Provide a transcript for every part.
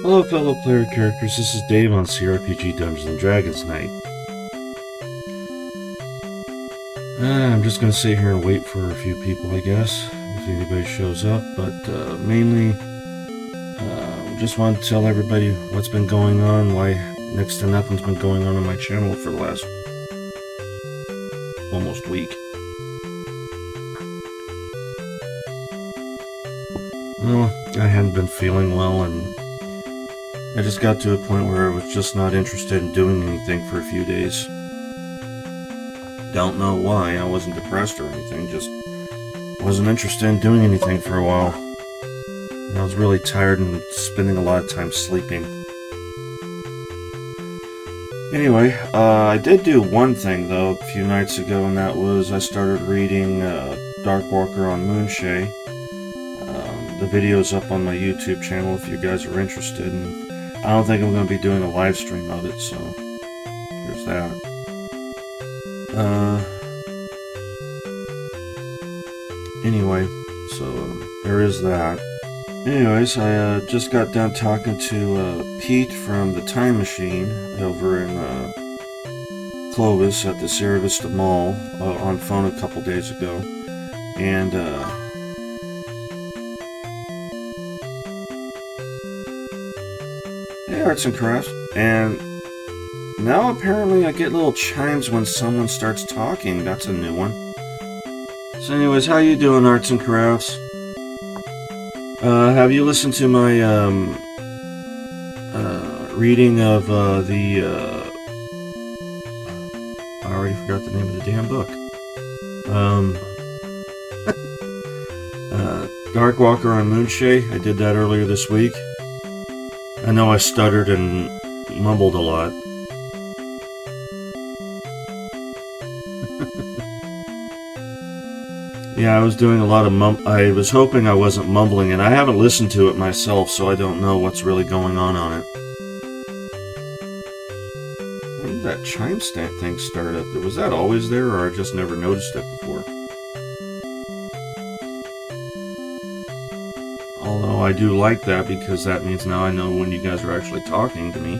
Hello fellow player characters, this is Dave on CRPG Dungeons & Dragons Night. I'm just going to sit here and wait for a few people, I guess, if anybody shows up, but mainly just want to tell everybody what's been going on, why next to nothing's been going on my channel for the last almost week. Well, I hadn't been feeling well, and I just got to a point where I was just not interested in doing anything for a few days. Don't know why. I wasn't depressed or anything, just wasn't interested in doing anything for a while. And I was really tired and spending a lot of time sleeping. Anyway, I did do one thing though a few nights ago, and that was I started reading Darkwalker on Moonshay. The video's up on my YouTube channel if you guys are interested, and I don't think I'm going to be doing a live stream of it, so there's that. Anyway, so there is that. Anyways, I just got done talking to Pete from the Time Machine over in Clovis at the Sierra Vista Mall on phone a couple days ago, and hey, Arts and Crafts, and now apparently I get little chimes when someone starts talking. That's a new one. So anyways, how you doing, Arts and Crafts? Have you listened to my reading of the I already forgot the name of the damn book. Darkwalker on Moonshay. I did that earlier this week. I know I stuttered and mumbled a lot. Yeah, I was doing a lot of I was hoping I wasn't mumbling, and I haven't listened to it myself, so I don't know what's really going on it. When did that chime stamp thing start up? Was that always there, or I just never noticed it before? Although I do like that, because that means now I know when you guys are actually talking to me.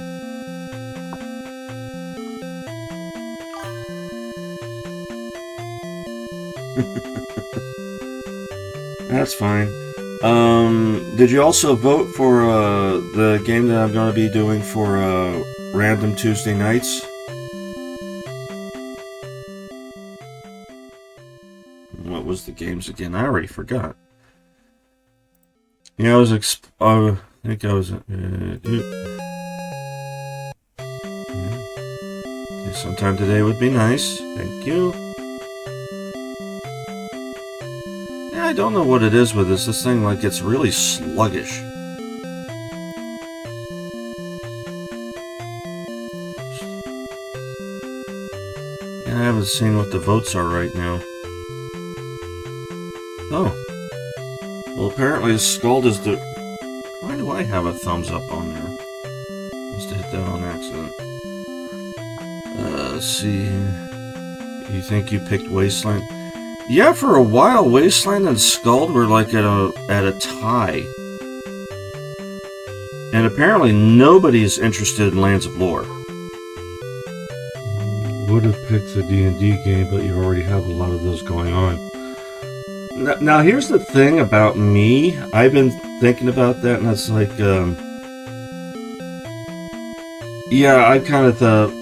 That's fine. Did you also vote for the game that I'm going to be doing for random Tuesday nights? What was the games again? I already forgot. Yeah, I think I was. Sometime today would be nice. Thank you. I don't know what it is with this. This thing, like, it's really sluggish. Yeah, I haven't seen what the votes are right now. Oh. Well, apparently Scald is the... Why do I have a thumbs up on there? Must have hit that on accident. Let's see. You think you picked Wasteland? Yeah, for a while, Wasteland and Scald were like at a tie. And apparently nobody's interested in Lands of Lore. Would have picked the D&D game, but you already have a lot of those going on. Now here's the thing about me. I've been thinking about that, and it's like, yeah, I've kind of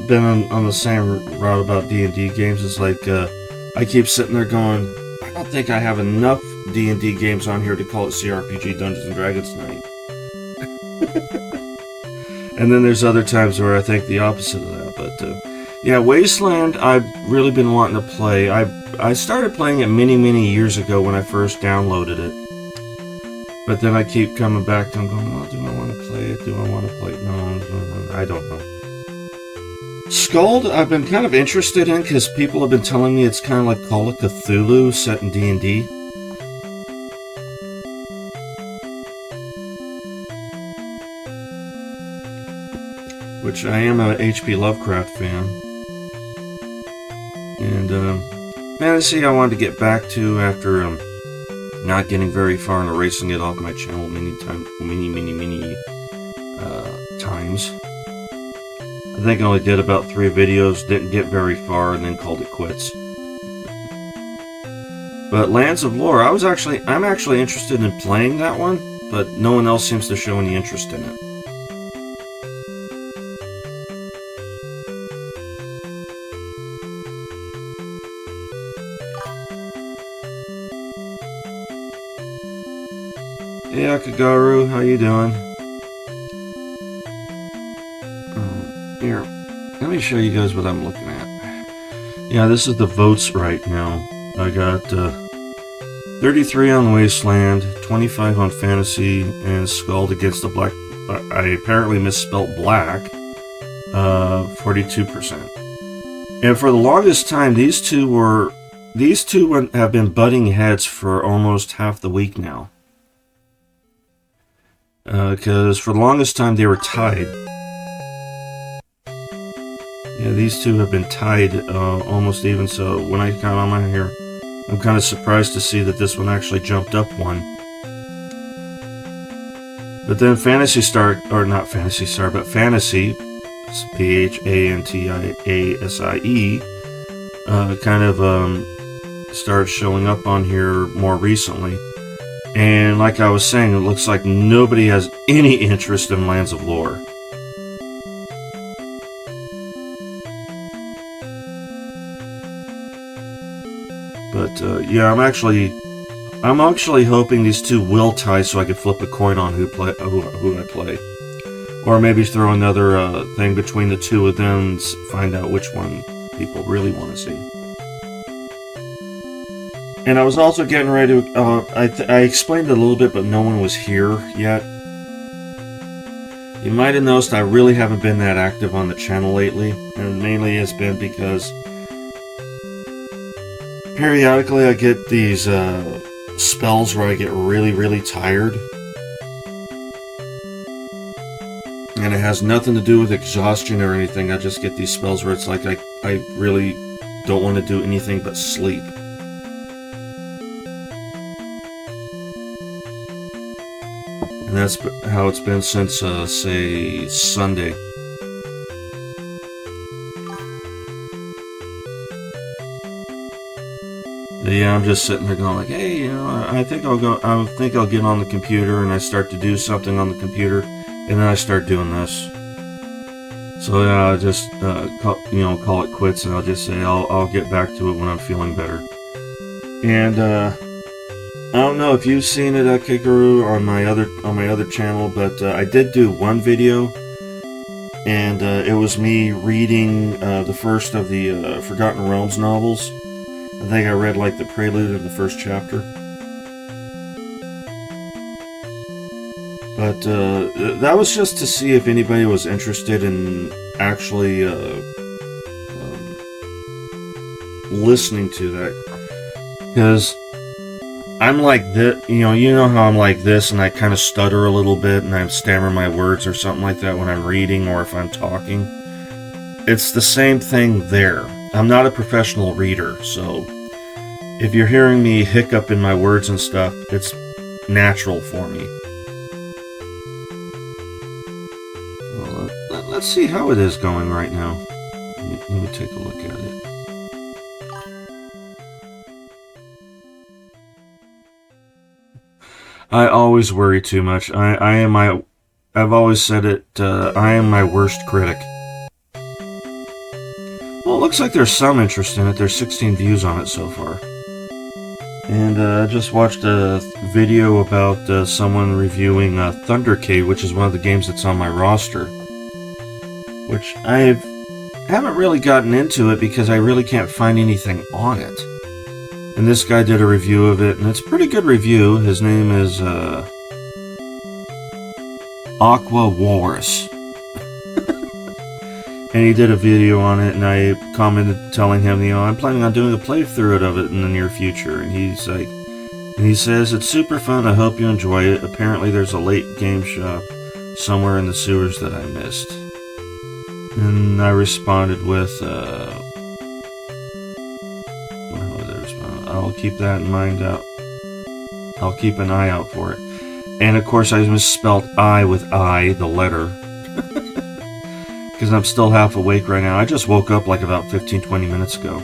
been on the same route about D&D games. It's like, I keep sitting there going, I don't think I have enough D&D games on here to call it CRPG Dungeons & Dragons Night. And then there's other times where I think the opposite of that. But yeah, Wasteland, I've really been wanting to play. I started playing it many years ago when I first downloaded it. But then I keep coming back to it and going, well, do I want to play it? Do I want to play it? No, I don't know. Scald, I've been kind of interested in because people have been telling me it's kind of like Call of Cthulhu set in D&D. Which I am a H.P. Lovecraft fan. And fantasy I wanted to get back to after not getting very far and erasing it off my channel many times. I think I only did about 3 videos, didn't get very far, and then called it quits. But Lands of Lore, I'm actually interested in playing that one, but no one else seems to show any interest in it. Yeah, Kagaru, how you doing? Here, let me show you guys what I'm looking at. Yeah, this is the votes right now. I got 33 on Wasteland, 25 on Fantasy, and Skulled Against the Black. I apparently misspelled black. 42%. And for the longest time, these two have been butting heads for almost half the week now. Because for the longest time they were tied. Yeah, these two have been tied almost even. So when I count on my here, I'm kind of surprised to see that this one actually jumped up one. But then Fantasy, Phantasie, kind of started showing up on here more recently. And like I was saying, it looks like nobody has any interest in Lands of Lore. But yeah, I'm actually hoping these two will tie so I can flip a coin on who I play, or maybe throw another thing between the two of them and find out which one people really want to see. And I was also getting ready to. I explained it a little bit, but no one was here yet. You might have noticed I really haven't been that active on the channel lately, and mainly it's been because periodically I get these spells where I get really, really tired. And it has nothing to do with exhaustion or anything. I just get these spells where it's like I really don't want to do anything but sleep. And that's how it's been since, say, Sunday. Yeah, I'm just sitting there going like, hey, you know, I think I'll get on the computer, and I start to do something on the computer, and then I start doing this. So yeah, I just call it quits, and I'll just say I'll get back to it when I'm feeling better. And I don't know if you've seen it, Kikaru, on my other channel, but I did do one video, and it was me reading the first of the Forgotten Realms novels. I think I read like the prelude of the first chapter. But that was just to see if anybody was interested in actually listening to that. Because I'm like this, you know how I'm like this, and I kind of stutter a little bit, and I stammer my words or something like that when I'm reading or if I'm talking. It's the same thing there. I'm not a professional reader, so if you're hearing me hiccup in my words and stuff, it's natural for me. Well, let's see how it is going right now. Let me take a look at it. I always worry too much. I've always said it, I am my worst critic. Well, it looks like there's some interest in it. There's 16 views on it so far. And I just watched a video about someone reviewing Thundercade, which is one of the games that's on my roster. Which I haven't really gotten into it because I really can't find anything on it. And this guy did a review of it, and it's a pretty good review. His name is Aqua Wars. And he did a video on it, and I commented telling him, I'm planning on doing a playthrough of it in the near future. And he says, it's super fun, I hope you enjoy it. Apparently there's a late game shop somewhere in the sewers that I missed. And I responded with, I'll keep that in mind. I'll keep an eye out for it. And of course I misspelled I with I, the letter. Because I'm still half awake right now. I just woke up like about 15-20 minutes ago.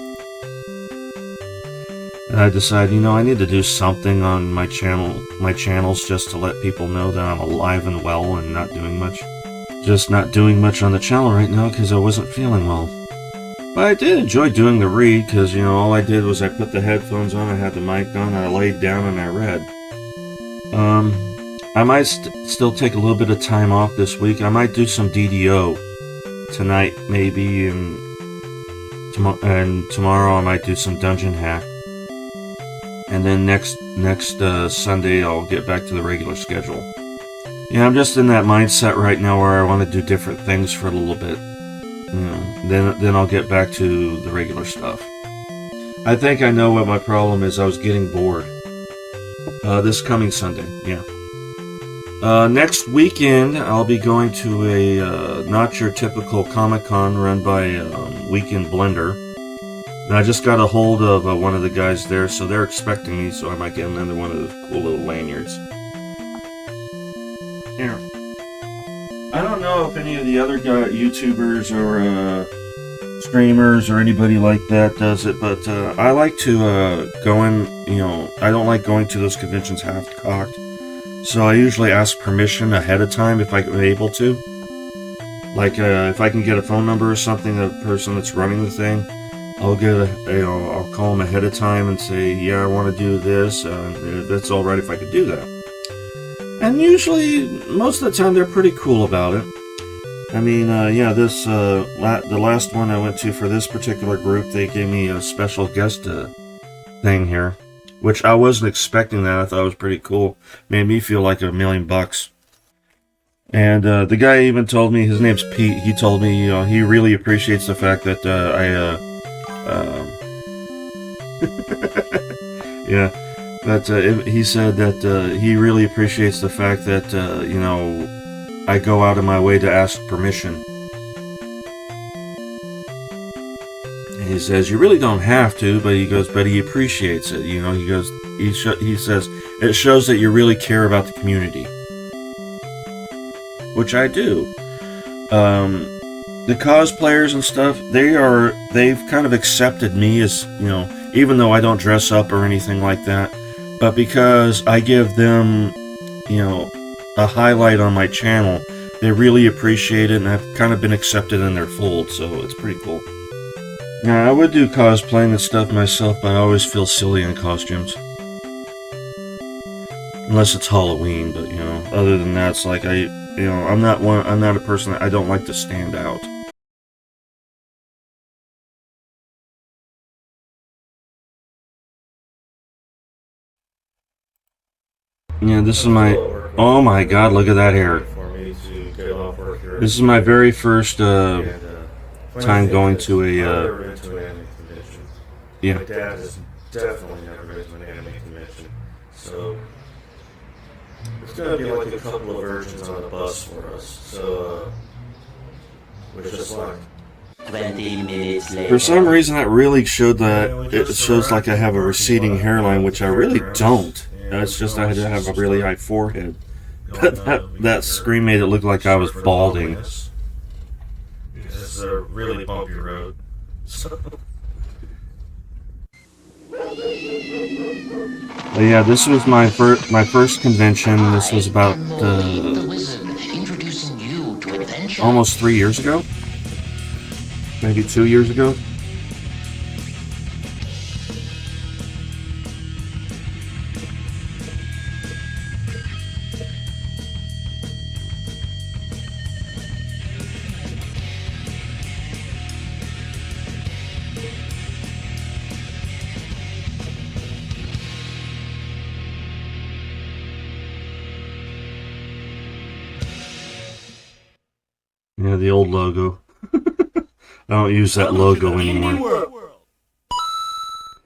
And I decided, you know, I need to do something on my channels just to let people know that I'm alive and well and not doing much. Just not doing much on the channel right now because I wasn't feeling well. But I did enjoy doing the read because, you know, all I did was I put the headphones on, I had the mic on, I laid down and I read. I might still take a little bit of time off this week. I might do some DDO tonight, maybe, and tomorrow I might do some dungeon hack. And then next Sunday I'll get back to the regular schedule. Yeah, I'm just in that mindset right now where I want to do different things for a little bit. You know, then I'll get back to the regular stuff. I think I know what my problem is. I was getting bored. This coming Sunday, yeah. Next weekend, I'll be going to a not your typical Comic-Con run by Weekend Blender. And I just got a hold of one of the guys there, so they're expecting me, so I might get another one of those cool little lanyards. Here. I don't know if any of the other YouTubers or streamers or anybody like that does it, but I like to go in, you know, I don't like going to those conventions half-cocked. So I usually ask permission ahead of time if I'm able to. Like, if I can get a phone number or something of the person that's running the thing, I'll I'll call them ahead of time and say, yeah, I want to do this, if it's alright if I could do that. And usually, most of the time, they're pretty cool about it. I mean, yeah, the last one I went to for this particular group, they gave me a special guest thing here. Which I wasn't expecting that. I thought it was pretty cool. Made me feel like $1 million. And the guy even told me, his name's Pete, he told me he really appreciates the fact that yeah, but he said that he really appreciates the fact that, you know, I go out of my way to ask permission. He says, you really don't have to, but he goes, but he appreciates it. You know, he goes, he says, it shows that you really care about the community. Which I do. The cosplayers and stuff, they've kind of accepted me as, you know, even though I don't dress up or anything like that, but because I give them, you know, a highlight on my channel, they really appreciate it, and I've kind of been accepted in their fold, so it's pretty cool. Now, I would do cosplaying and stuff myself, but I always feel silly in costumes. Unless it's Halloween, but, you know, other than that, it's like I'm not a person that I don't like to stand out. Yeah, this is my, oh my god, look at that hair. This is my very first time going to a yeah. My dad has definitely never been to an anime convention, so it's going to be like a couple of versions on the bus for us. So, wish us luck. 20 minutes later. For some reason, that really showed that it shows like I have a receding hairline, which I really don't. It's just I have a really high forehead. But that screen made it look like I was balding. This is a really bumpy road. So. But yeah, this was my first convention. This was about almost 3 years ago, maybe 2 years ago. Yeah, the old logo. I don't use that logo anymore.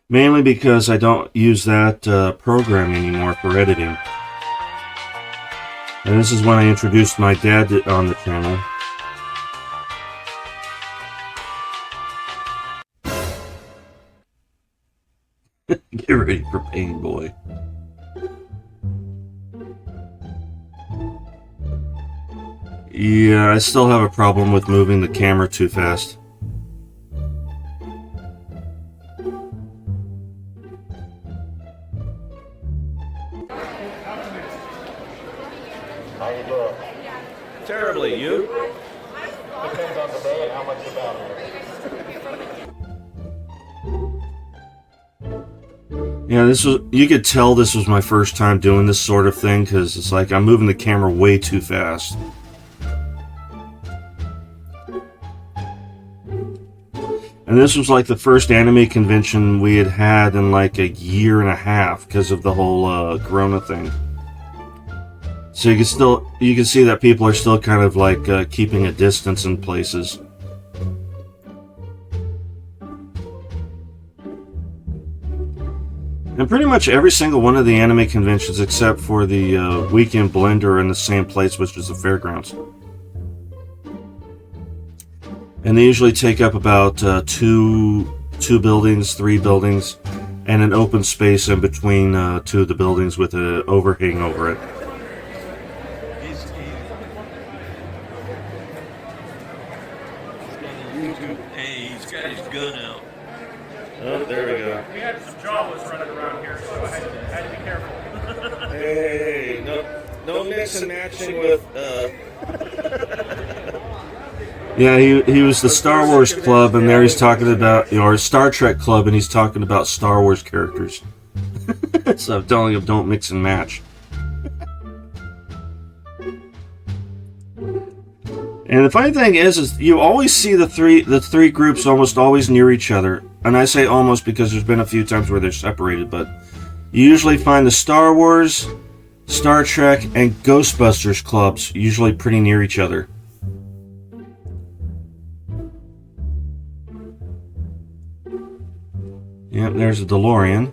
Mainly because I don't use that program anymore for editing. And this is when I introduced my dad on the channel. Get ready for pain, boy. Yeah, I still have a problem with moving the camera too fast. How you doing? Terribly, you? Depends on the day and how much you're bound. Yeah, you could tell this was my first time doing this sort of thing, because it's like I'm moving the camera way too fast. And this was like the first anime convention we had in like a year and a half because of the whole Corona thing. So you can see that people are still kind of like keeping a distance in places. And pretty much every single one of the anime conventions except for the Weekend Blend are in the same place, which is the fairgrounds. And they usually take up about two buildings, 3 buildings, and an open space in between 2 of the buildings with an overhang over it. He's got his gun out. Oh, there we go. We had some Jawas running around here, so I had to be careful. Hey, no mix and matching with. Yeah, he was the Star Wars Club, and there he's talking about, or Star Trek Club, and he's talking about Star Wars characters. So I'm telling him, don't mix and match. And the funny thing is you always see the three groups almost always near each other. And I say almost because there's been a few times where they're separated, but you usually find the Star Wars, Star Trek, and Ghostbusters clubs usually pretty near each other. Yep, there's a DeLorean.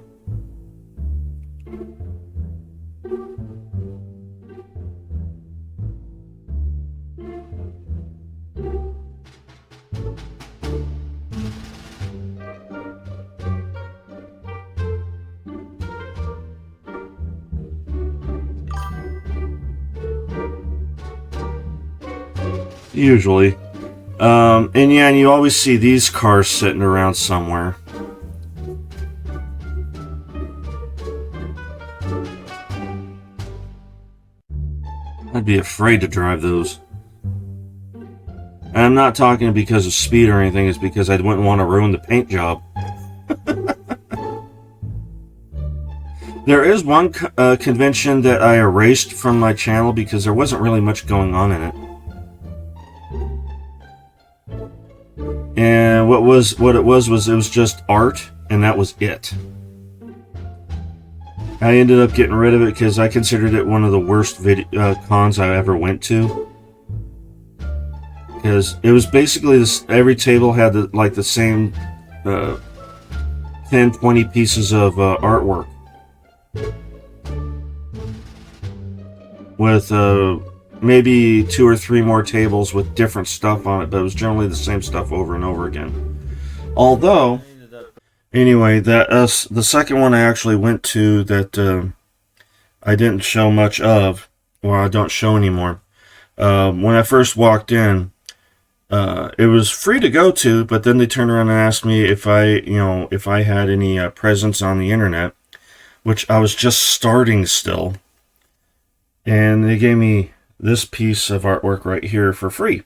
Usually. And yeah, and you always see these cars sitting around somewhere. I'd be afraid to drive those. And I'm not talking because of speed or anything, it's because I wouldn't want to ruin the paint job. There is one convention that I erased from my channel because there wasn't really much going on in it. And what it was just art, and that was it. I ended up getting rid of it because I considered it one of the worst cons I ever went to. Because it was basically this, every table had the same 10, 20 pieces of artwork. With maybe 2 or 3 more tables with different stuff on it, but it was generally the same stuff over and over again. Although, anyway, the second one I actually went to that I didn't show much of, or I don't show anymore. When I first walked in, it was free to go to, but then they turned around and asked me if I had any presence on the internet, which I was just starting still. And they gave me this piece of artwork right here for free.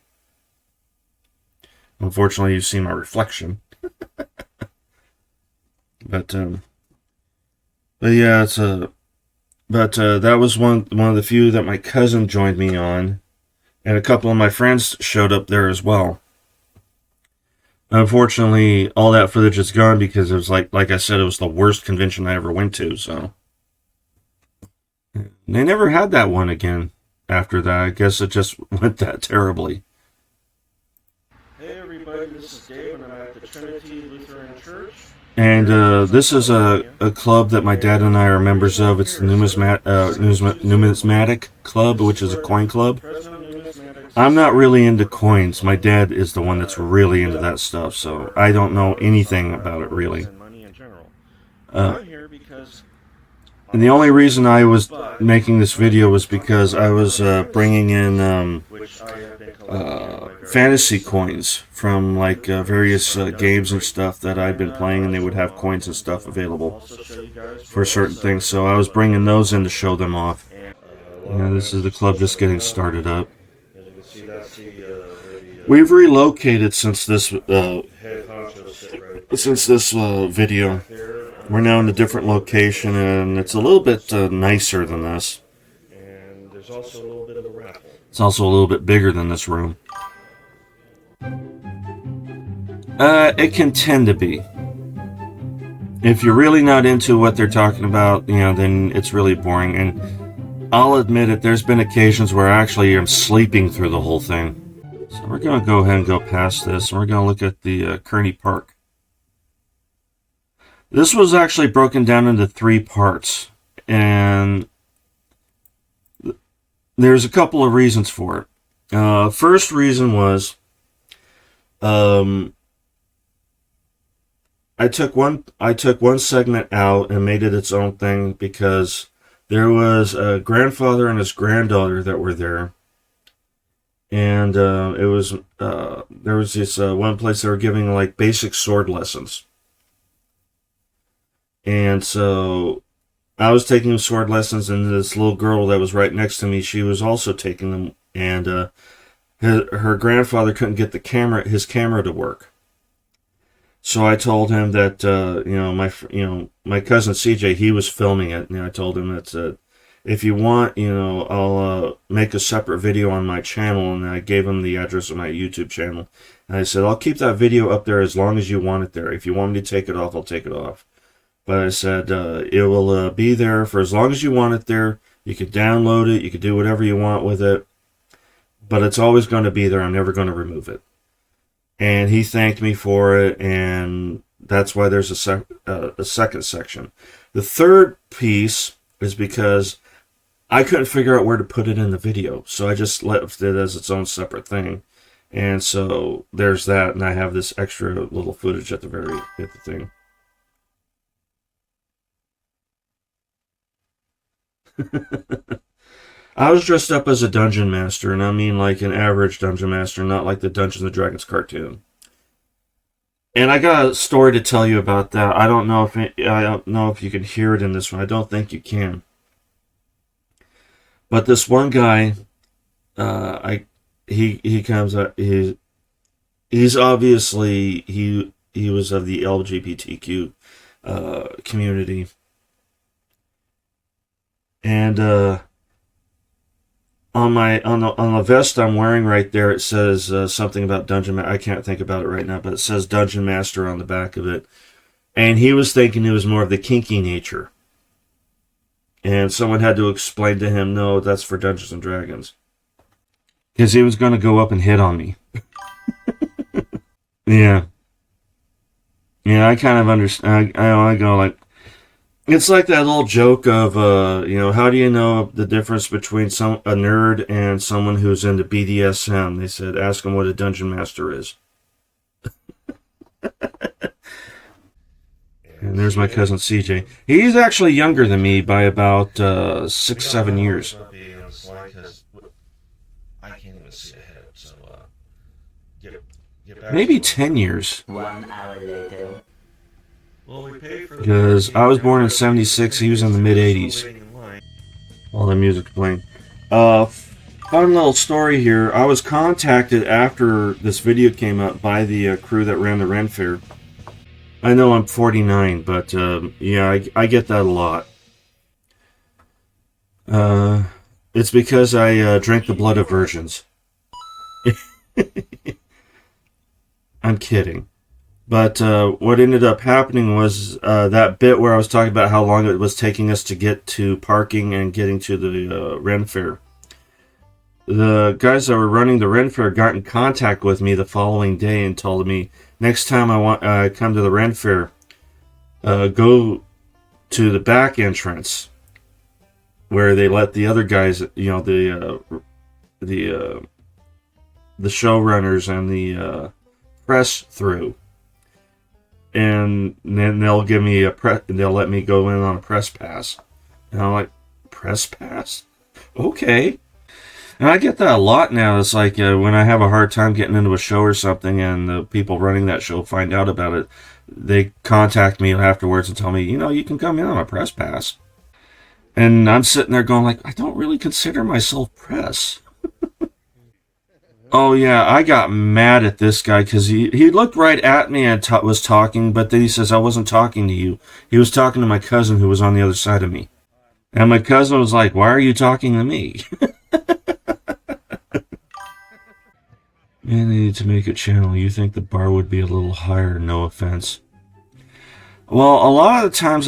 Unfortunately, you see my reflection. But yeah, that was one of the few that my cousin joined me on, and a couple of my friends showed up there as well. Unfortunately, all that footage is gone because it was like I said, it was the worst convention I ever went to. So they never had that one again after that. I guess it just went that terribly. Hey everybody, this is Dave and I'm at the Trinity Lutheran Church. And this is a club that my dad and I are members of. It's the Numismatic Club, which is a coin club. I'm not really into coins. My dad is the one that's really into that stuff, so I don't know anything about it really. I'm here because And the only reason I was making this video was because I was bringing in fantasy coins from like various games and stuff that I'd been playing, and they would have coins and stuff available for certain things. So I was bringing those in to show them off. Yeah, this is the club just getting started up. We've relocated since this video. We're now in a different location, and it's a little bit nicer than this. And there's also a little bit of a raffle. It's also a little bit bigger than this room. It can tend to be. If you're really not into what they're talking about, then it's really boring. And I'll admit it, there's been occasions where actually I'm sleeping through the whole thing. So we're going to go ahead and go past this, and we're going to look at the Kearney Park. This was actually broken down into 3 parts, and there's a couple of reasons for it. First reason was I took one segment out and made it its own thing because there was a grandfather and his granddaughter that were there, and there was this one place they were giving like basic sword lessons. And so I was taking sword lessons, and this little girl that was right next to me, she was also taking them. And her grandfather couldn't get his camera to work. So I told him that my cousin CJ, he was filming it, and I told him that if you want, I'll make a separate video on my channel, and I gave him the address of my YouTube channel. And I said, I'll keep that video up there as long as you want it there. If you want me to take it off, I'll take it off. But I said, it will be there for as long as you want it there. You could download it. You could do whatever you want with it. But it's always going to be there. I'm never going to remove it. And he thanked me for it, and that's why there's a second section. The third piece is because I couldn't figure out where to put it in the video. So I just left it as its own separate thing. And so there's that, and I have this extra little footage at the thing. I was dressed up as a dungeon master, and I mean like an average dungeon master, not like the Dungeons and Dragons cartoon. And I got a story to tell you about that. I don't know if you can hear it in this one. I don't think you can. But this one guy, he comes up. He's obviously he was of the LGBTQ community. And on the vest I'm wearing right there, it says something about Dungeon Master. I can't think about it right now, but it says Dungeon Master on the back of it. And he was thinking it was more of the kinky nature. And someone had to explain to him, no, that's for Dungeons and Dragons. Because he was going to go up and hit on me. Yeah. Yeah, I kind of understand. I go like, it's like that old joke of, how do you know the difference between a nerd and someone who's into BDSM? They said, ask them what a dungeon master is. And there's my cousin CJ. He's actually younger than me by about 6-7 years. I can't even see ahead, so get back. Maybe 10 years. 1 hour later. Because I was born in 76, he was in the mid-80s. All the music's playing. Fun little story here. I was contacted after this video came up by the crew that ran the Ren Fair. I know I'm 49, but yeah, I get that a lot. It's because I drink the blood of virgins. I'm kidding. But what ended up happening was that bit where I was talking about how long it was taking us to get to parking and getting to the Ren Fair. The guys that were running the Ren Fair got in contact with me the following day and told me, next time I come to the Ren Fair, go to the back entrance where they let the other guys, the showrunners and the press through. And then they'll give me they'll let me go in on a press pass. And I'm like, press pass? Okay. And I get that a lot now. It's like when I have a hard time getting into a show or something and the people running that show find out about it, they contact me afterwards and tell me, you can come in on a press pass. And I'm sitting there going like, I don't really consider myself press. Oh yeah, I got mad at this guy because he looked right at me and was talking, but then he says, I wasn't talking to you. He was talking to my cousin who was on the other side of me. And my cousin was like, why are you talking to me? Man, they need to make a channel. You think the bar would be a little higher, no offense. Well, a lot of the times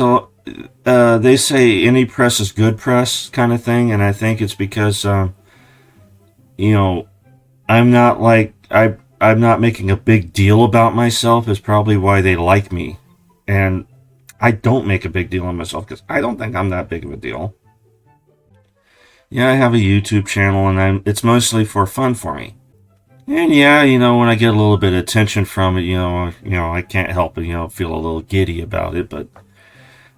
they say any press is good press kind of thing, and I think it's because, I'm not like I'm not making a big deal about myself is probably why they like me. And I don't make a big deal of myself because I don't think I'm that big of a deal. Yeah, I have a YouTube channel and it's mostly for fun for me. And yeah, when I get a little bit of attention from it, I can't help it, feel a little giddy about it, but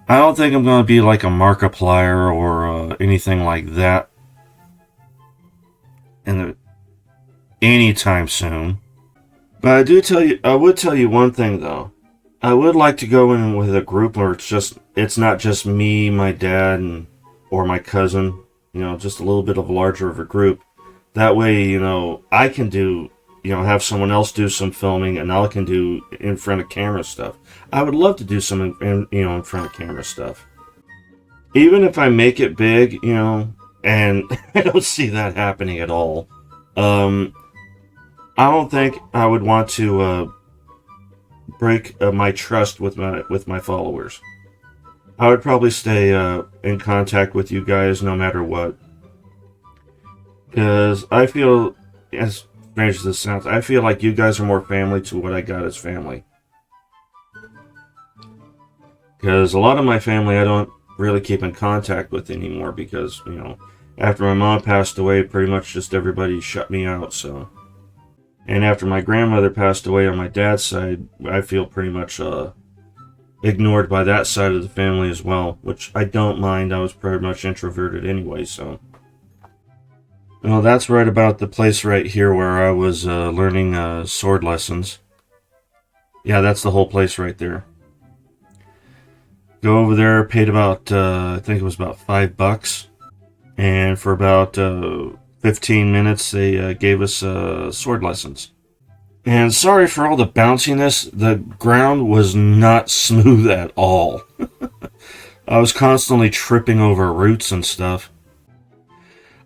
I don't think I'm going to be like a Markiplier or anything like that anytime soon. But I would tell you one thing though. I would like to go in with a group where it's not just me, my dad, or my cousin. Just a little bit of a larger of a group. That way, I can do, have someone else do some filming, and I can do in front of camera stuff. I would love to do some, in front of camera stuff. Even if I make it big, and I don't see that happening at all. I don't think I would want to break my trust with my followers. I would probably stay in contact with you guys no matter what. Because I feel, as strange as this sounds, I feel like you guys are more family to what I got as family. Because a lot of my family I don't really keep in contact with anymore because, after my mom passed away, pretty much just everybody shut me out, so. And after my grandmother passed away on my dad's side, I feel pretty much ignored by that side of the family as well, which I don't mind. I was pretty much introverted anyway, so. Well, that's right about the place right here where I was learning sword lessons. Yeah, that's the whole place right there. Go over there, paid about, I think it was about $5. And for about 15 minutes, they gave us sword lessons. And sorry for all the bounciness, the ground was not smooth at all. I was constantly tripping over roots and stuff.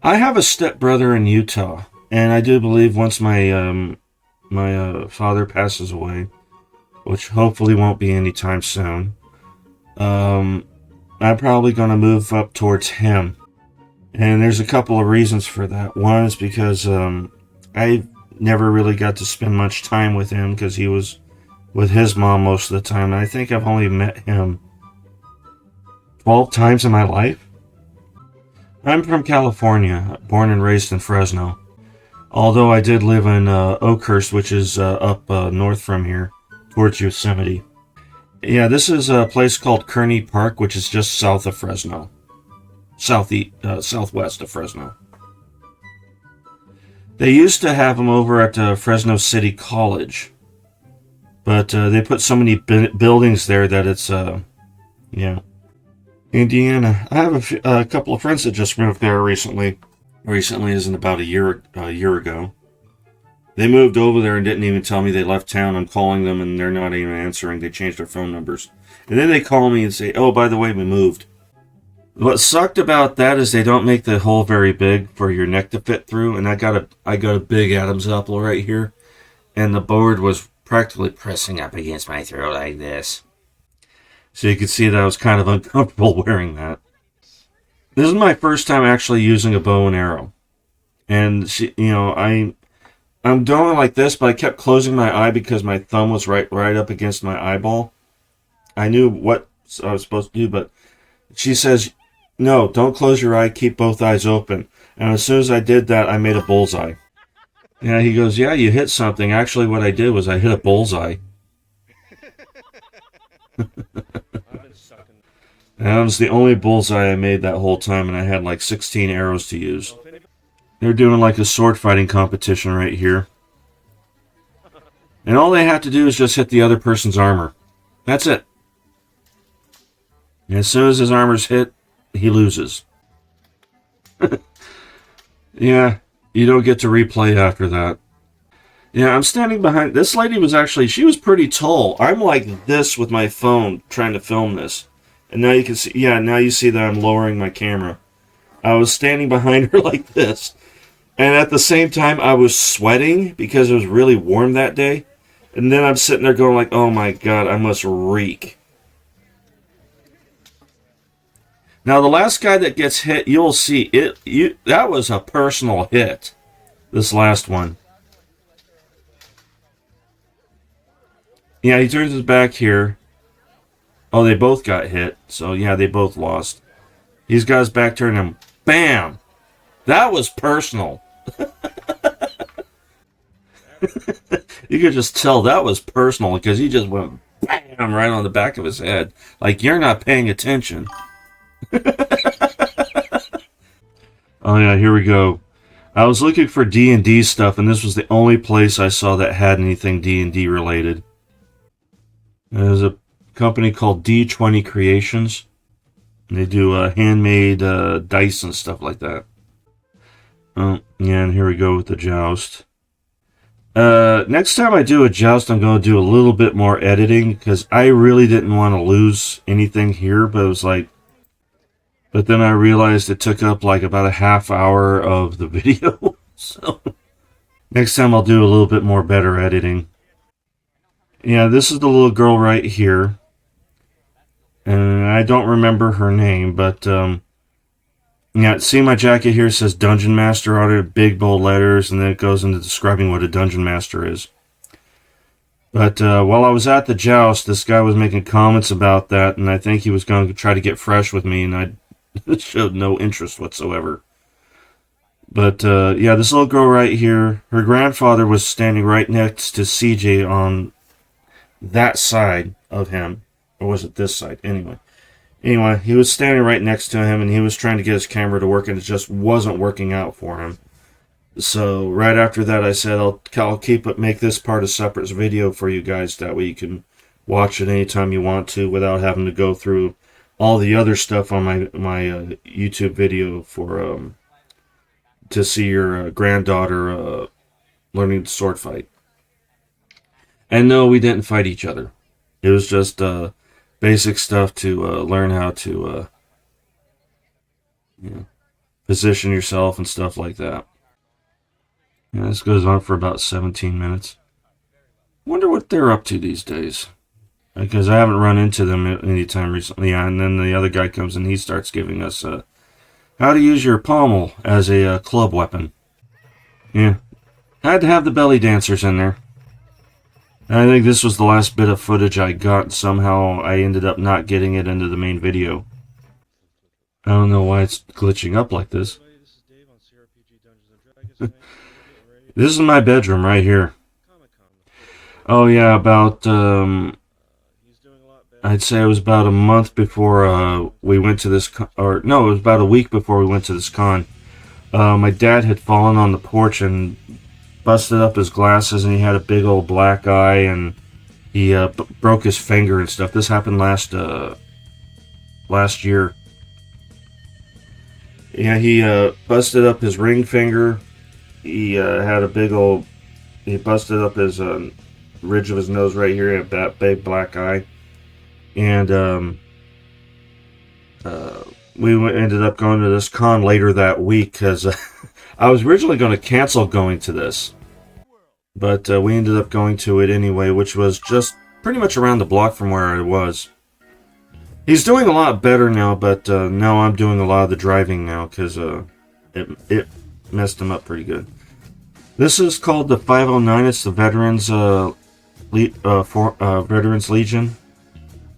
I have a stepbrother in Utah, and I do believe once my father passes away, which hopefully won't be anytime soon, I'm probably going to move up towards him. And there's a couple of reasons for that. One is because I never really got to spend much time with him because he was with his mom most of the time. And I think I've only met him 12 times in my life. I'm from California, born and raised in Fresno. Although I did live in Oakhurst, which is up north from here, towards Yosemite. Yeah, this is a place called Kearney Park, which is just south of Fresno. Southwest of Fresno. They used to have them over at Fresno City College. But they put so many buildings there that it's, yeah. Indiana. I have a couple of friends that just moved there recently. Recently isn't about a year ago. They moved over there and didn't even tell me they left town. I'm calling them and they're not even answering. They changed their phone numbers. And then they call me and say, oh, by the way, we moved. What sucked about that is they don't make the hole very big for your neck to fit through. And I got a big Adam's apple right here. And the board was practically pressing up against my throat like this. So you could see that I was kind of uncomfortable wearing that. This is my first time actually using a bow and arrow. And, I'm doing it like this, but I kept closing my eye because my thumb was right up against my eyeball. I knew what I was supposed to do, but she says, no, don't close your eye, keep both eyes open. And as soon as I did that, I made a bullseye. Yeah, he goes, yeah, you hit something. Actually, what I did was I hit a bullseye. And that was the only bullseye I made that whole time, and I had like 16 arrows to use. They're doing like a sword fighting competition right here. And all they have to do is just hit the other person's armor. That's it. And as soon as his armor's hit, he loses. Yeah, you don't get to replay after that. Yeah, I'm standing behind... This lady was actually... She was pretty tall. I'm like this with my phone trying to film this. And now you can see... Yeah, now you see that I'm lowering my camera. I was standing behind her like this. And at the same time, I was sweating because it was really warm that day. And then I'm sitting there going like, oh my god, I must reek. Now, the last guy that gets hit, you'll see, that was a personal hit. This last one. Yeah, he turns his back here. Oh, they both got hit. So, yeah, they both lost. He's got his back turned and bam! That was personal. You could just tell that was personal because he just went bam right on the back of his head. Like, you're not paying attention. Oh yeah, here we go. I was looking for D&D stuff, and this was the only place I saw that had anything D&D related. There's a company called D20 Creations. And they do handmade dice and stuff like that. Oh, yeah, and here we go with the joust. Next time I do a joust, I'm going to do a little bit more editing, because I really didn't want to lose anything here, but it was like... But then I realized it took up like about a half hour of the video. So next time I'll do a little bit more better editing. Yeah, this is the little girl right here. And I don't remember her name, but yeah, see my jacket here says Dungeon Master on it, big bold letters, and then it goes into describing what a Dungeon Master is. But while I was at the joust, this guy was making comments about that, and I think he was going to try to get fresh with me, and I showed no interest whatsoever. But yeah, this little girl right here, her grandfather was standing right next to CJ on that side of him. Or was it this side? Anyway, he was standing right next to him, and he was trying to get his camera to work, and it just wasn't working out for him. So right after that, I said I'll make this part a separate video for you guys. That way you can watch it anytime you want to, without having to go through all the other stuff on my YouTube video for to see your granddaughter learning to sword fight. And no, we didn't fight each other. It was just basic stuff to learn how to position yourself and stuff like that. Yeah, this goes on for about 17 minutes. Wonder what they're up to these days. Because I haven't run into them anytime recently. Yeah, and then the other guy comes and he starts giving us how to use your pommel as a club weapon. Yeah. I had to have the belly dancers in there. And I think this was the last bit of footage I got. Somehow I ended up not getting it into the main video. I don't know why it's glitching up like this. This is my bedroom right here. Oh yeah, about I'd say it was about a month before we went to this it was about a week before we went to this con. My dad had fallen on the porch and busted up his glasses, and he had a big old black eye, and he broke his finger and stuff. This happened last year. Yeah, he busted up his ring finger. He had a big old... He busted up his ridge of his nose right here, and that big black eye. And we ended up going to this con later that week, because I was originally going to cancel going to this. But we ended up going to it anyway, which was just pretty much around the block from where I was. He's doing a lot better now, but now I'm doing a lot of the driving now, because it messed him up pretty good. This is called the 509. It's the Veterans Veterans Legion.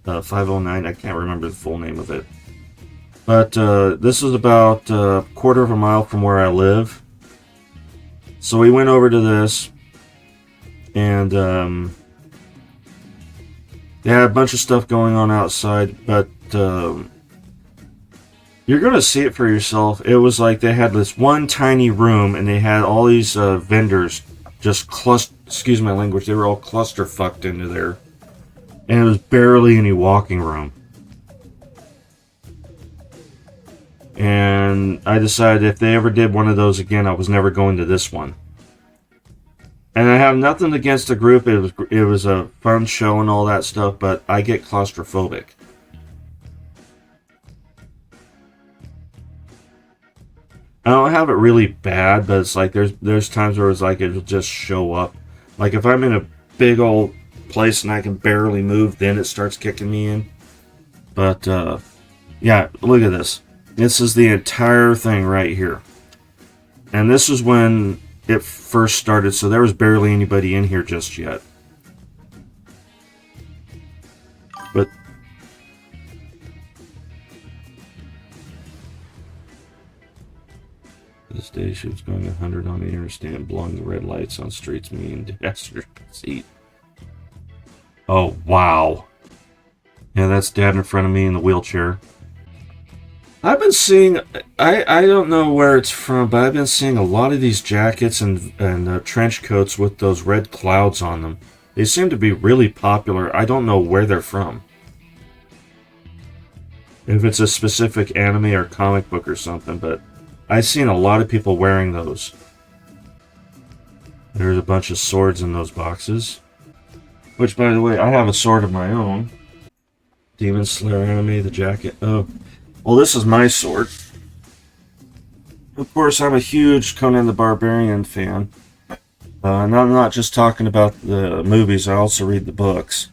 509. I can't remember the full name of it. But this is about a quarter of a mile from where I live. So we went over to this. And they had a bunch of stuff going on outside. But You're going to see it for yourself. It was like they had this one tiny room, and they had all these vendors just excuse my language, they were all cluster fucked into there. And it was barely any walking room. And I decided if they ever did one of those again, I was never going to this one. And I have nothing against the group. It was a fun show and all that stuff, but I get claustrophobic. I don't have it really bad, but it's like there's times where it's like it'll just show up. Like if I'm in a big old place and I can barely move, then it starts kicking me in. But yeah, look at this. This is the entire thing right here. And this is when it first started, so there was barely anybody in here just yet. But this day she was going 100 on the interstate, blowing the red lights on streets, me and passenger seat. Oh, wow. Yeah, that's Dad in front of me in the wheelchair. I've been seeing, I don't know where it's from, but I've been seeing a lot of these jackets and trench coats with those red clouds on them. They seem to be really popular. I don't know where they're from. If it's a specific anime or comic book or something, but I've seen a lot of people wearing those. There's a bunch of swords in those boxes. Which, by the way, I have a sword of my own. Demon Slayer anime, the jacket. Oh, well, this is my sword. Of course, I'm a huge Conan the Barbarian fan. And I'm not just talking about the movies, I also read the books.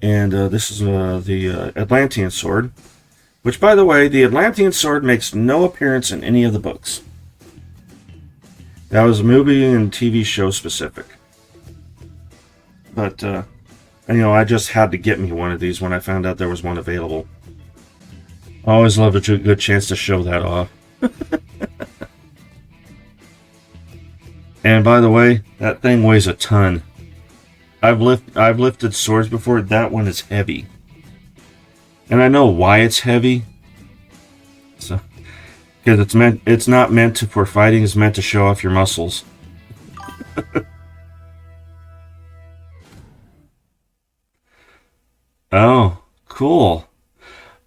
And this is the Atlantean sword. Which, by the way, the Atlantean sword makes no appearance in any of the books. That was a movie and TV show specific. But, you know, I just had to get me one of these when I found out there was one available. I always loved a good chance to show that off. And by the way, that thing weighs a ton. I've lifted swords before. That one is heavy. And I know why it's heavy. So, because it's not meant for fighting, it's meant to show off your muscles. Oh, cool.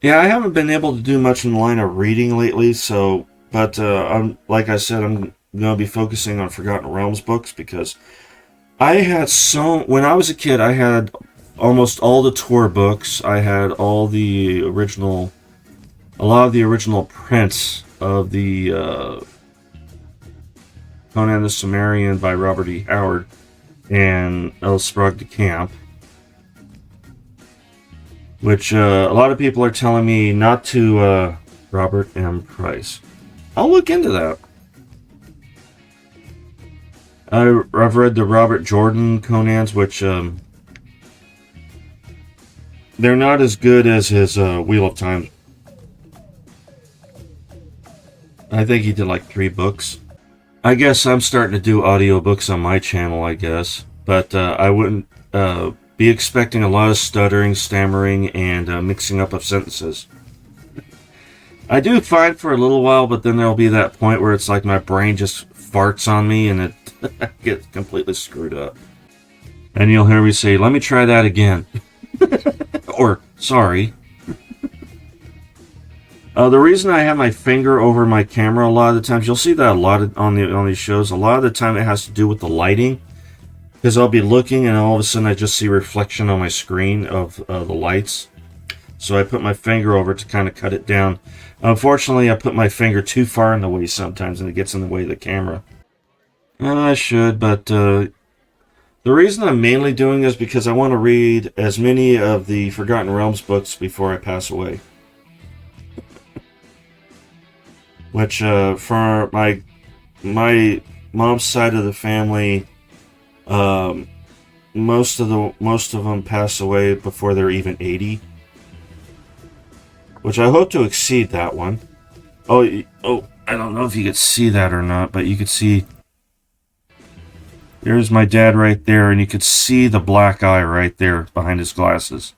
Yeah, I haven't been able to do much in the line of reading lately, so, but I'm like I said, I'm going to be focusing on Forgotten Realms books because I had when I was a kid, I had almost all the tour books. I had a lot of the original prints of the Conan the Cimmerian by Robert E. Howard and L. Sprague de Camp. Which a lot of people are telling me not to Robert M. Price. I'll look into that. I've read the Robert Jordan Conans, which they're not as good as his Wheel of Time. I think he did like 3 books. I guess I'm starting to do audiobooks on my channel, I guess. But I wouldn't be expecting a lot of stuttering, stammering, and mixing up of sentences. I do fine for a little while, but then there'll be that point where it's like my brain just farts on me and it gets completely screwed up. And you'll hear me say, "Let me try that again." Or, "Sorry." The reason I have my finger over my camera a lot of the times, you'll see that a lot on these shows, a lot of the time it has to do with the lighting. Because I'll be looking and all of a sudden I just see reflection on my screen of the lights. So I put my finger over to kind of cut it down. Unfortunately, I put my finger too far in the way sometimes and it gets in the way of the camera. I should, but the reason I'm mainly doing this is because I want to read as many of the Forgotten Realms books before I pass away. Which, for my mom's side of the family, most of them pass away before they're even 80, which I hope to exceed that one. Oh, I don't know if you could see that or not, but you could see. There's my dad right there, and you could see the black eye right there behind his glasses.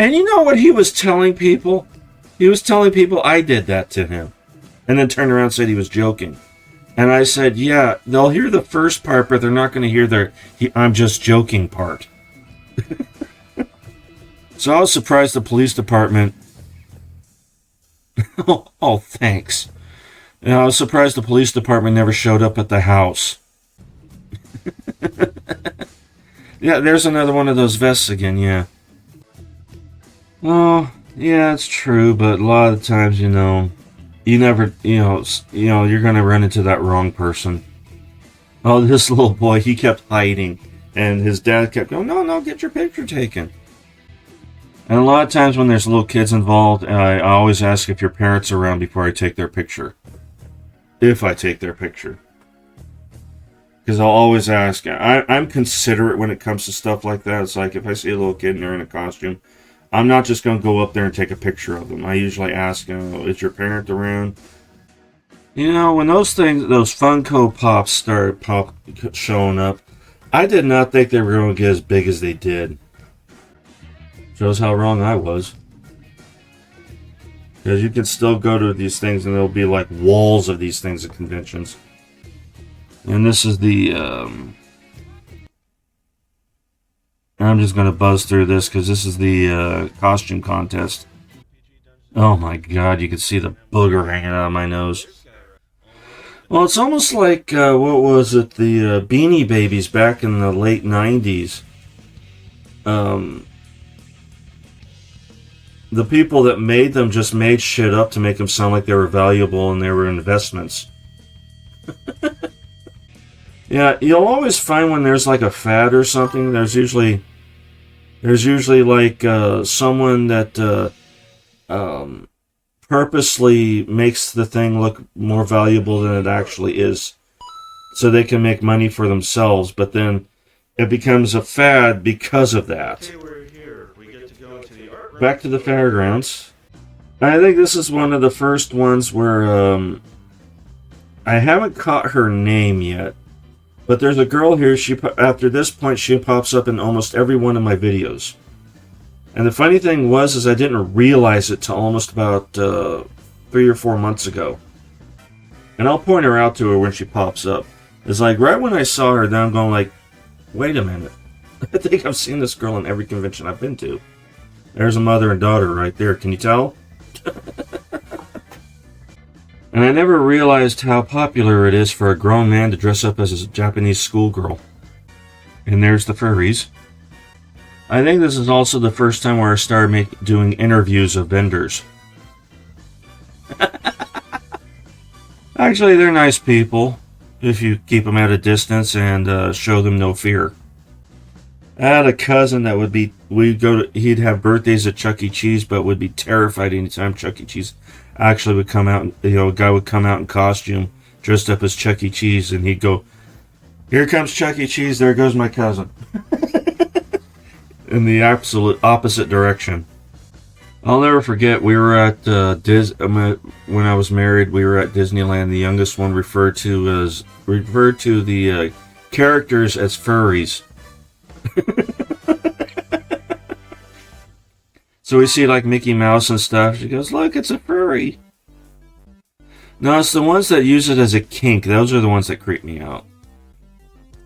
And you know what he was telling people? He was telling people I did that to him. And then turned around and said he was joking. And I said, yeah, they'll hear the first part, but they're not going to hear the I'm just joking part. So I was surprised the police department... oh, thanks. And I was surprised the police department never showed up at the house. Yeah, there's another one of those vests again, yeah. Oh, yeah, it's true, but a lot of the times, you never, you're going to run into that wrong person. Oh, this little boy, he kept hiding, and his dad kept going, no, get your picture taken. And a lot of times when there's little kids involved, I always ask if your parents are around before I take their picture. If I take their picture. Because I'll always ask. I'm considerate when it comes to stuff like that. It's like if I see a little kid and they're in a costume, I'm not just going to go up there and take a picture of them. I usually ask, is your parent around? When those Funko Pops started showing up, I did not think they were going to get as big as they did. Shows how wrong I was. Because you can still go to these things and there'll be like walls of these things at conventions. And this is the... I'm just going to buzz through this because this is the costume contest. Oh my god, you can see the booger hanging out of my nose. Well, it's almost like, what was it? The Beanie Babies back in the late 90s. The people that made them just made shit up to make them sound like they were valuable and they were investments. Yeah, you'll always find when there's like a fad or something, there's usually like someone that purposely makes the thing look more valuable than it actually is, so they can make money for themselves. But then it becomes a fad because of that. Okay, we're here. We get to go into the art room. Back to the fairgrounds. I think this is one of the first ones where I haven't caught her name yet. But there's a girl here, after this point, she pops up in almost every one of my videos. And the funny thing is I didn't realize it till almost about 3 or 4 months ago. And I'll point her out to her when she pops up. It's like, right when I saw her, then I'm going like, wait a minute. I think I've seen this girl in every convention I've been to. There's a mother and daughter right there, can you tell? And I never realized how popular it is for a grown man to dress up as a Japanese schoolgirl. And there's the furries. I think this is also the first time where I started doing interviews of vendors. Actually, they're nice people if you keep them at a distance and show them no fear. I had a cousin that he'd have birthdays at Chuck E. Cheese, but would be terrified anytime Chuck E. Cheese actually would come out. A guy would come out in costume, dressed up as Chuck E. Cheese, and he'd go, "Here comes Chuck E. Cheese, there goes my cousin." In the absolute opposite direction. I'll never forget, we were at when I was married, we were at Disneyland. The youngest one referred to the characters as furries. So we see like Mickey Mouse and stuff. She goes, "Look, it's a furry." No, it's the ones that use it as a kink. Those are the ones that creep me out.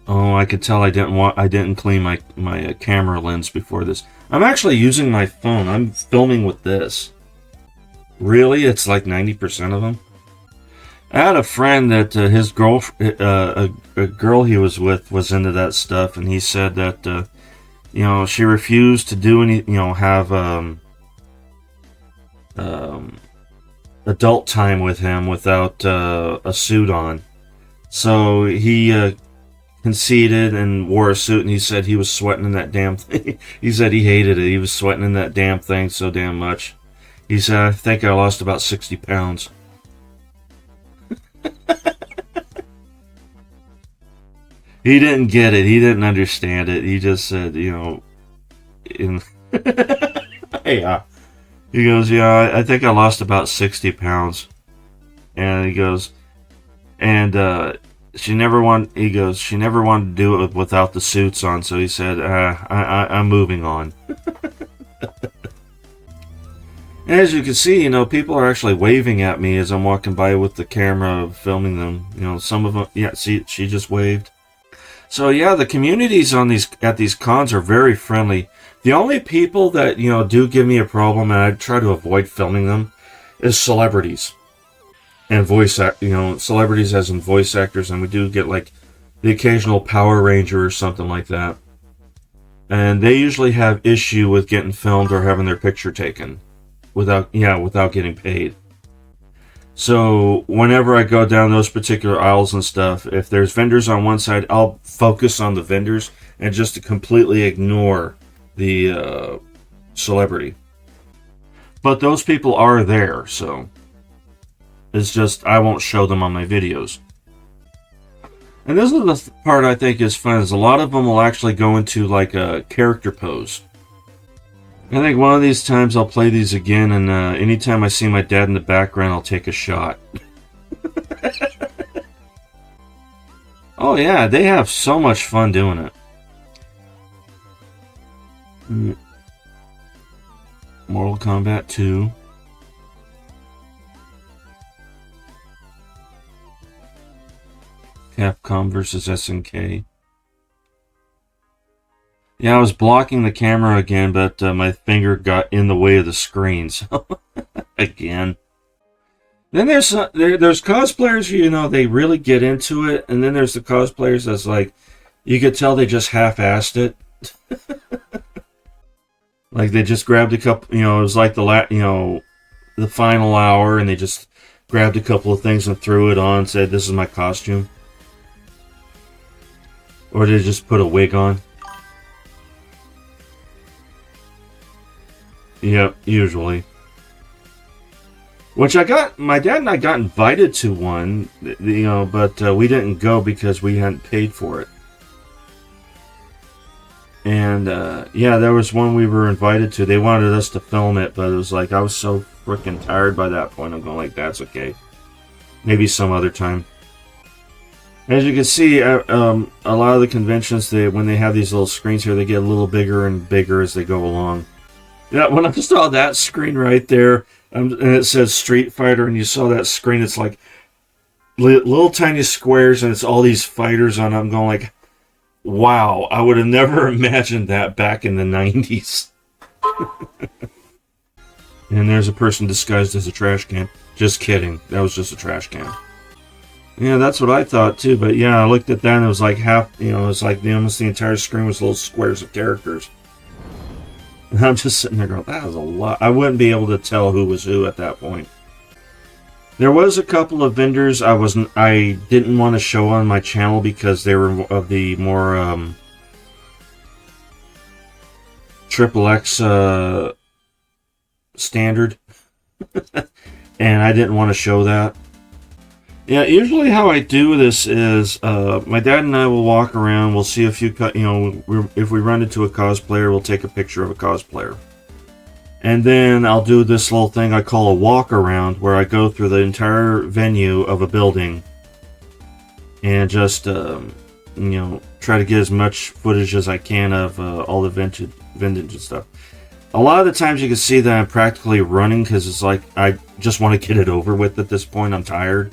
Oh, I could tell I didn't clean my camera lens before this. I'm actually using my phone. I'm filming with this. Really? It's like 90% of them? I had a friend that his a girl he was with was into that stuff, and he said that she refused to do any, have adult time with him without a suit on. So he conceded and wore a suit, and he said he was sweating in that damn thing. He said he hated it. He was sweating in that damn thing so damn much. He said, "I think I lost about 60 pounds. He didn't get it. He didn't understand it. He just said, yeah. He goes, "Yeah, I think I lost about 60 pounds. And he goes, and she never wanted to do it without the suits on. So he said, I'm moving on." And as you can see, you know, people are actually waving at me as I'm walking by with the camera filming them. You know, some of them, yeah, see, she just waved. So yeah, the communities on at these cons are very friendly. The only people that, you know, do give me a problem, and I try to avoid filming them, is celebrities. And celebrities as in voice actors, and we do get like the occasional Power Ranger or something like that. And they usually have issue with getting filmed or having their picture taken without getting paid. So whenever I go down those particular aisles and stuff, if there's vendors on one side, I'll focus on the vendors and just to completely ignore the celebrity. But those people are there, so it's just I won't show them on my videos. And this is the part I think is fun, is a lot of them will actually go into like a character pose. I think one of these times I'll play these again, and anytime I see my dad in the background, I'll take a shot. Oh yeah, they have so much fun doing it. Mortal Kombat 2. Capcom versus SNK. Yeah, I was blocking the camera again, but my finger got in the way of the screen, so again. Then there's cosplayers, you know, they really get into it, and then there's the cosplayers that's like, you could tell they just half-assed it. Like they just grabbed a couple, you know, it was like the final hour, and they just grabbed a couple of things and threw it on, and said, "This is my costume." Or they just put a wig on. Yep, usually. Which my dad and I got invited to one, you know, but we didn't go because we hadn't paid for it. And, yeah, there was one we were invited to. They wanted us to film it, but it was like, I was so freaking tired by that point. I'm going like, that's okay. Maybe some other time. As you can see, a lot of the conventions, when they have these little screens here, they get a little bigger and bigger as they go along. Yeah, when I saw that screen right there, and it says Street Fighter, and you saw that screen, it's like little tiny squares, and it's all these fighters on it. I'm going like, wow, I would have never imagined that back in the 90s. And there's a person disguised as a trash can. Just kidding. That was just a trash can. Yeah, that's what I thought too, but yeah, I looked at that and it was like half, you know, it's like almost the entire screen was little squares of characters. And I'm just sitting there going, that was a lot. I wouldn't be able to tell who was who at that point. There was a couple of vendors I didn't want to show on my channel because they were of the more XXX standard. And I didn't want to show that. Yeah, usually how I do this is my dad and I will walk around. We'll see a few, you know, if we run into a cosplayer, we'll take a picture of a cosplayer. And then I'll do this little thing I call a walk around, where I go through the entire venue of a building and just, you know, try to get as much footage as I can of all the vintage and stuff. A lot of the times you can see that I'm practically running because it's like I just want to get it over with at this point. I'm tired.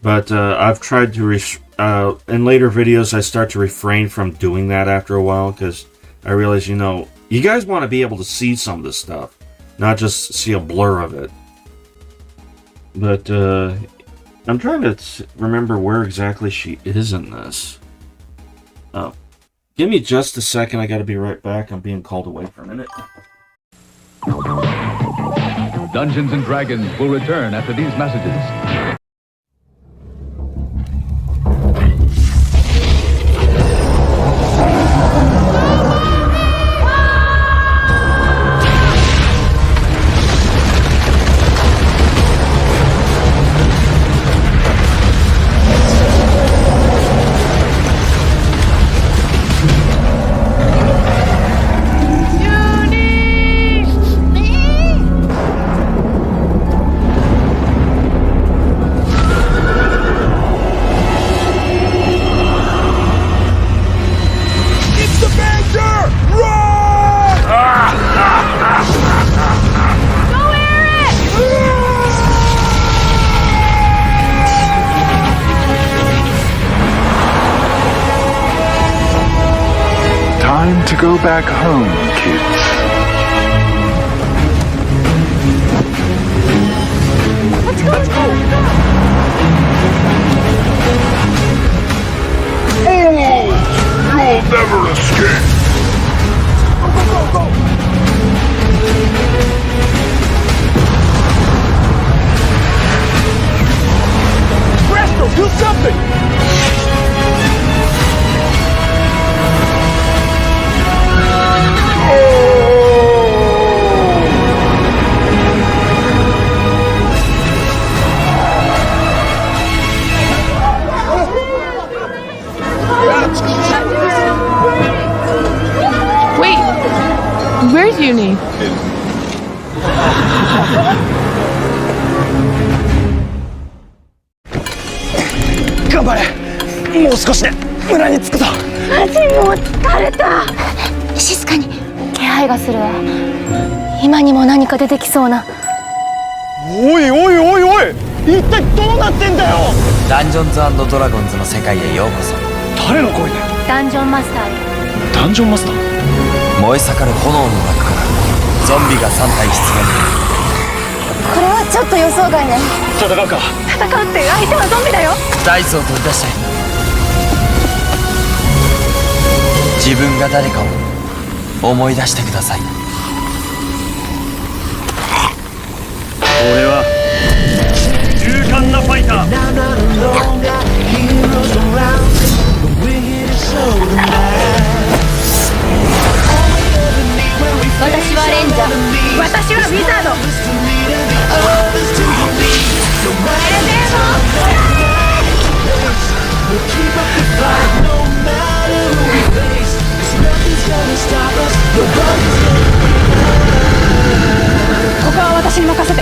But I've tried to, in later videos, I start to refrain from doing that after a while because I realize, you know, you guys want to be able to see some of this stuff, not just see a blur of it. But I'm trying to remember where exactly she is in this. Oh, give me just a second. I got to be right back. I'm being called away for a minute. Dungeons and Dragons will return after these messages. Time to go back home, kids. Let's go! You'll never escape! Go! Presto, do something! Wait, where's Uni?静かに気配がするわ。今にも何か出てきそうな。おいおいおいおい、一体どうなってんだよ。ダンジョンズ&ドラゴンズの世界へようこそ。誰の声だよ。ダンジョンマスターよ。ダンジョンマスター。燃え盛る炎の中からゾンビが3体出現。これはちょっと予想外ね。戦うか。戦うって相手はゾンビだよ。ダイスを取り出して自分が誰かを思い出してください。俺は勇敢なファイター。私はレンジャー。私はウィザード。ここは私に任せて。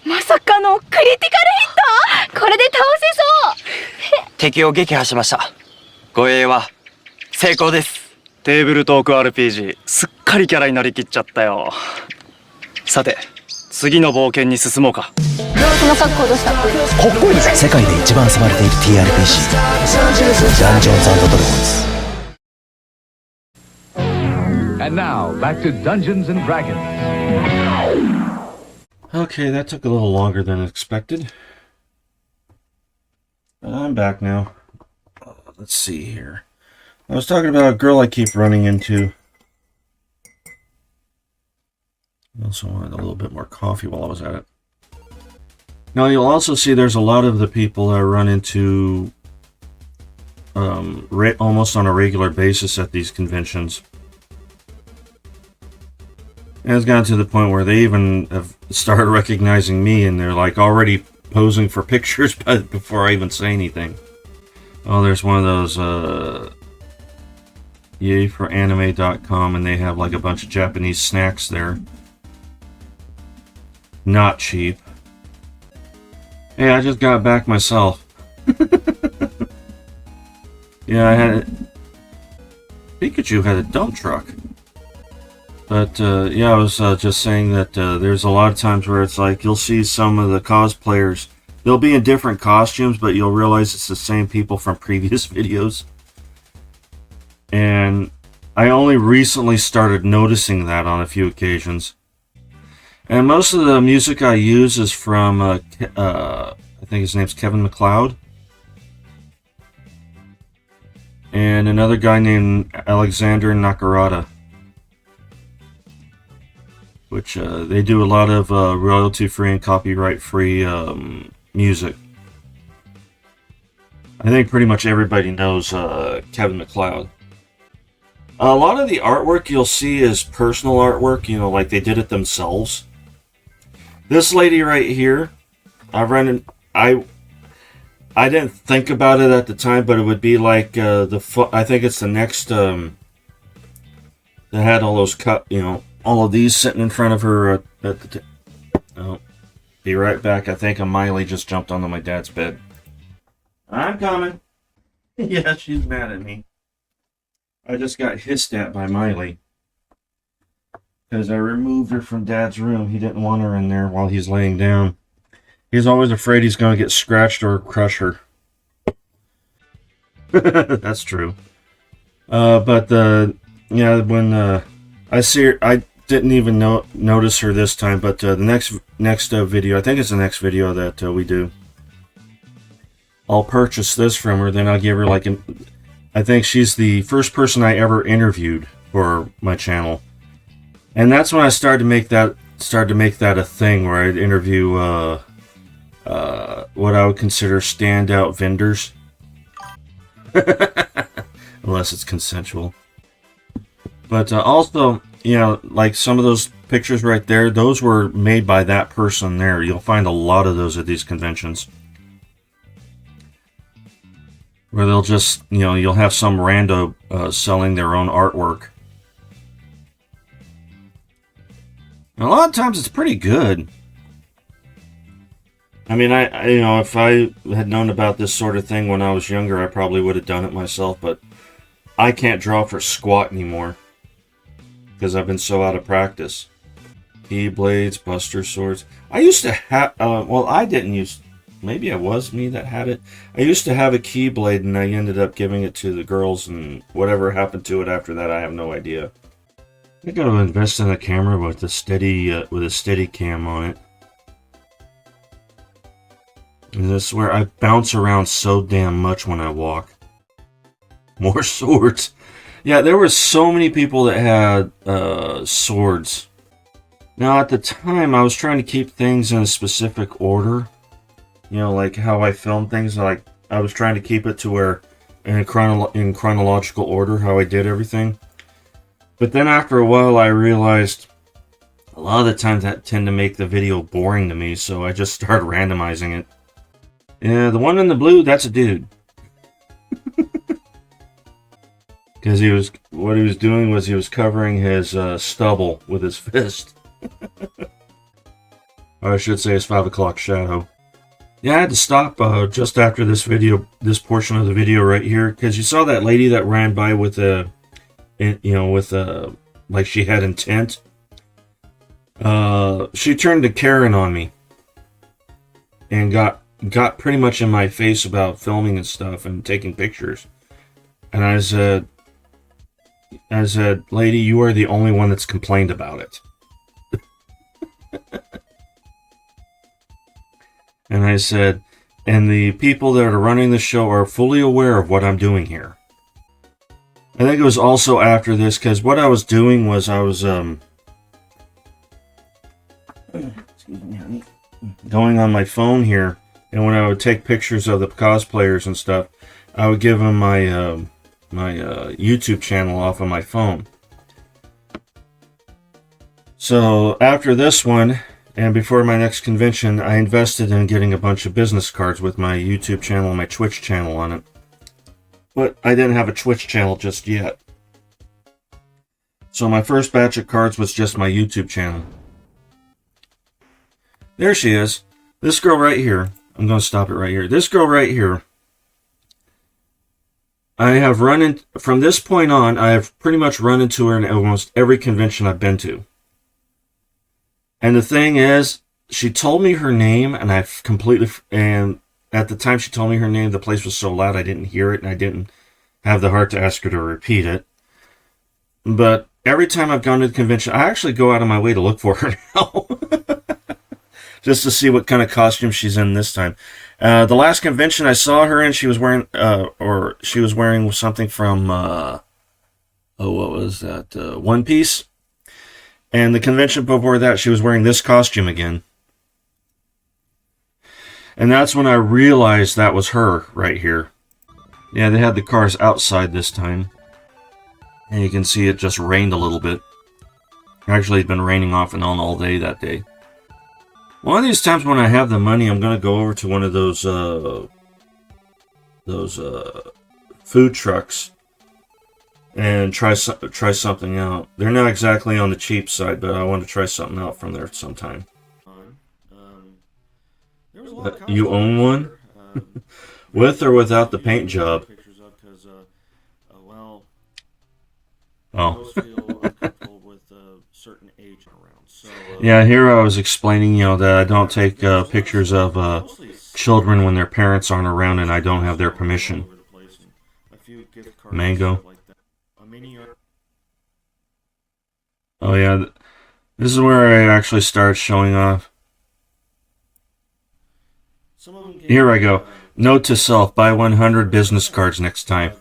まさかのクリティカルヒット。これで倒せそう。敵を撃破しました。護衛は成功です。テーブルトーク RPG、 すっかりキャラになりきっちゃったよ。さて次の冒険に進もうか。その格好どうした？かっこいいでしょ。世界で一番遊ばれている TRPG ダンジョンズ&ドラゴンズ。 And now, back to Dungeons and Dragons. Okay, that took a little longer than expected. But I'm back now. Let's see here. I was talking about a girl I keep running into. I also wanted a little bit more coffee while I was at it. Now you'll also see there's a lot of the people I run into almost on a regular basis at these conventions. And it's gotten to the point where they even have started recognizing me, and they're like already posing for pictures before I even say anything. Oh, there's one of those yay for anime.com, and they have like a bunch of Japanese snacks there. Not cheap. Hey, I just got back myself. Yeah, I had Pikachu had a dump truck. But yeah, I was just saying that there's a lot of times where it's like you'll see some of the cosplayers. They'll be in different costumes, but you'll realize it's the same people from previous videos. And I only recently started noticing that on a few occasions. And most of the music I use is from, I think his name's Kevin MacLeod. And another guy named Alexander Nakarada. Which they do a lot of royalty-free and copyright-free music. I think pretty much everybody knows Kevin MacLeod. A lot of the artwork you'll see is personal artwork, you know, like they did it themselves. This lady right here, I didn't think about it at the time, but it would be like I think it's the next that had all those all of these sitting in front of her at the oh, be right back. I think Miley just jumped onto my dad's bed. I'm coming. Yeah, she's mad at me. I just got hissed at by Miley. Because I removed her from Dad's room. He didn't want her in there while he's laying down. He's always afraid he's going to get scratched or crush her. That's true. But yeah, when I see her, I didn't even notice her this time. But the next video, I think it's the next video that we do. I'll purchase this from her, then I'll give her like I think she's the first person I ever interviewed for my channel, and that's when I started to make that a thing where I'd interview what I would consider standout vendors. Unless it's consensual. But also, you know, like some of those pictures right there, those were made by that person there. You'll find a lot of those at these conventions. Where they'll just, you know, you'll have some rando selling their own artwork. And a lot of times it's pretty good. I mean, I you know, if I had known about this sort of thing when I was younger, I probably would have done it myself, but I can't draw for squat anymore because I've been so out of practice. Keyblades, Buster Swords. I used to have, well, I didn't use, maybe it was me that had it. I used to have a Keyblade and I ended up giving it to the girls, and whatever happened to it after that, I have no idea. I gotta invest in a camera with a steady cam on it. And I swear, I bounce around so damn much when I walk. More swords. Yeah, there were so many people that had swords. Now, at the time, I was trying to keep things in a specific order. You know, like how I film things. Like, I was trying to keep it to where, in chronological order, how I did everything. But then after a while, I realized a lot of the times that tend to make the video boring to me, so I just started randomizing it. Yeah, the one in the blue, that's a dude. Because what he was doing was he was covering his stubble with his fist. Or I should say his 5 o'clock shadow. Yeah, I had to stop just after this portion of the video right here, because you saw that lady that ran by with like she had intent. She turned to Karen on me, and got pretty much in my face about filming and stuff and taking pictures. And I said, lady, you are the only one that's complained about it. And I said, and the people that are running the show are fully aware of what I'm doing here. I think it was also after this, because what I was doing was I was going on my phone here, and when I would take pictures of the cosplayers and stuff, I would give them my my YouTube channel off of my phone. So after this one, and before my next convention, I invested in getting a bunch of business cards with my YouTube channel and my Twitch channel on it. But I didn't have a Twitch channel just yet. So my first batch of cards was just my YouTube channel. There she is. This girl right here. I'm going to stop it right here. This girl right here. I have from this point on, I have pretty much run into her in almost every convention I've been to. And the thing is, she told me her name, and and at the time she told me her name, the place was so loud I didn't hear it, and I didn't have the heart to ask her to repeat it. But every time I've gone to the convention, I actually go out of my way to look for her now. Just to see what kind of costume she's in this time. The last convention I saw her in, she was wearing, something from, what was that? One Piece. And the convention before that, she was wearing this costume again. And that's when I realized that was her right here. Yeah, they had the cars outside this time. And you can see it just rained a little bit. Actually, it's been raining off and on all day that day. One of these times when I have the money, I'm going to go over to one of those food trucks and try something out. They're not exactly on the cheap side, but I want to try something out from there sometime. You own one? With or without the paint job? Oh. Yeah, here I was explaining, that I don't take pictures of children when their parents aren't around and I don't have their permission. Mango. Oh yeah, this is where I actually start showing off. Here I go. Note to self, buy 100 business cards next time.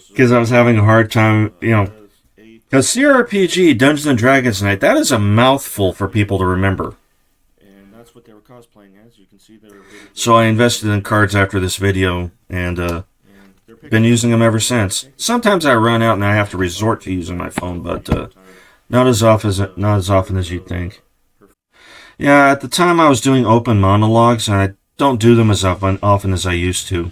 Because I was having a hard time, because CRPG, Dungeons and Dragons Night, that is a mouthful for people to remember. So I invested in cards after this video, and been using them ever since. Sometimes I run out and I have to resort to using my phone, but not as often as you'd think. Yeah, at the time I was doing open monologues, and I don't do them as often as I used to.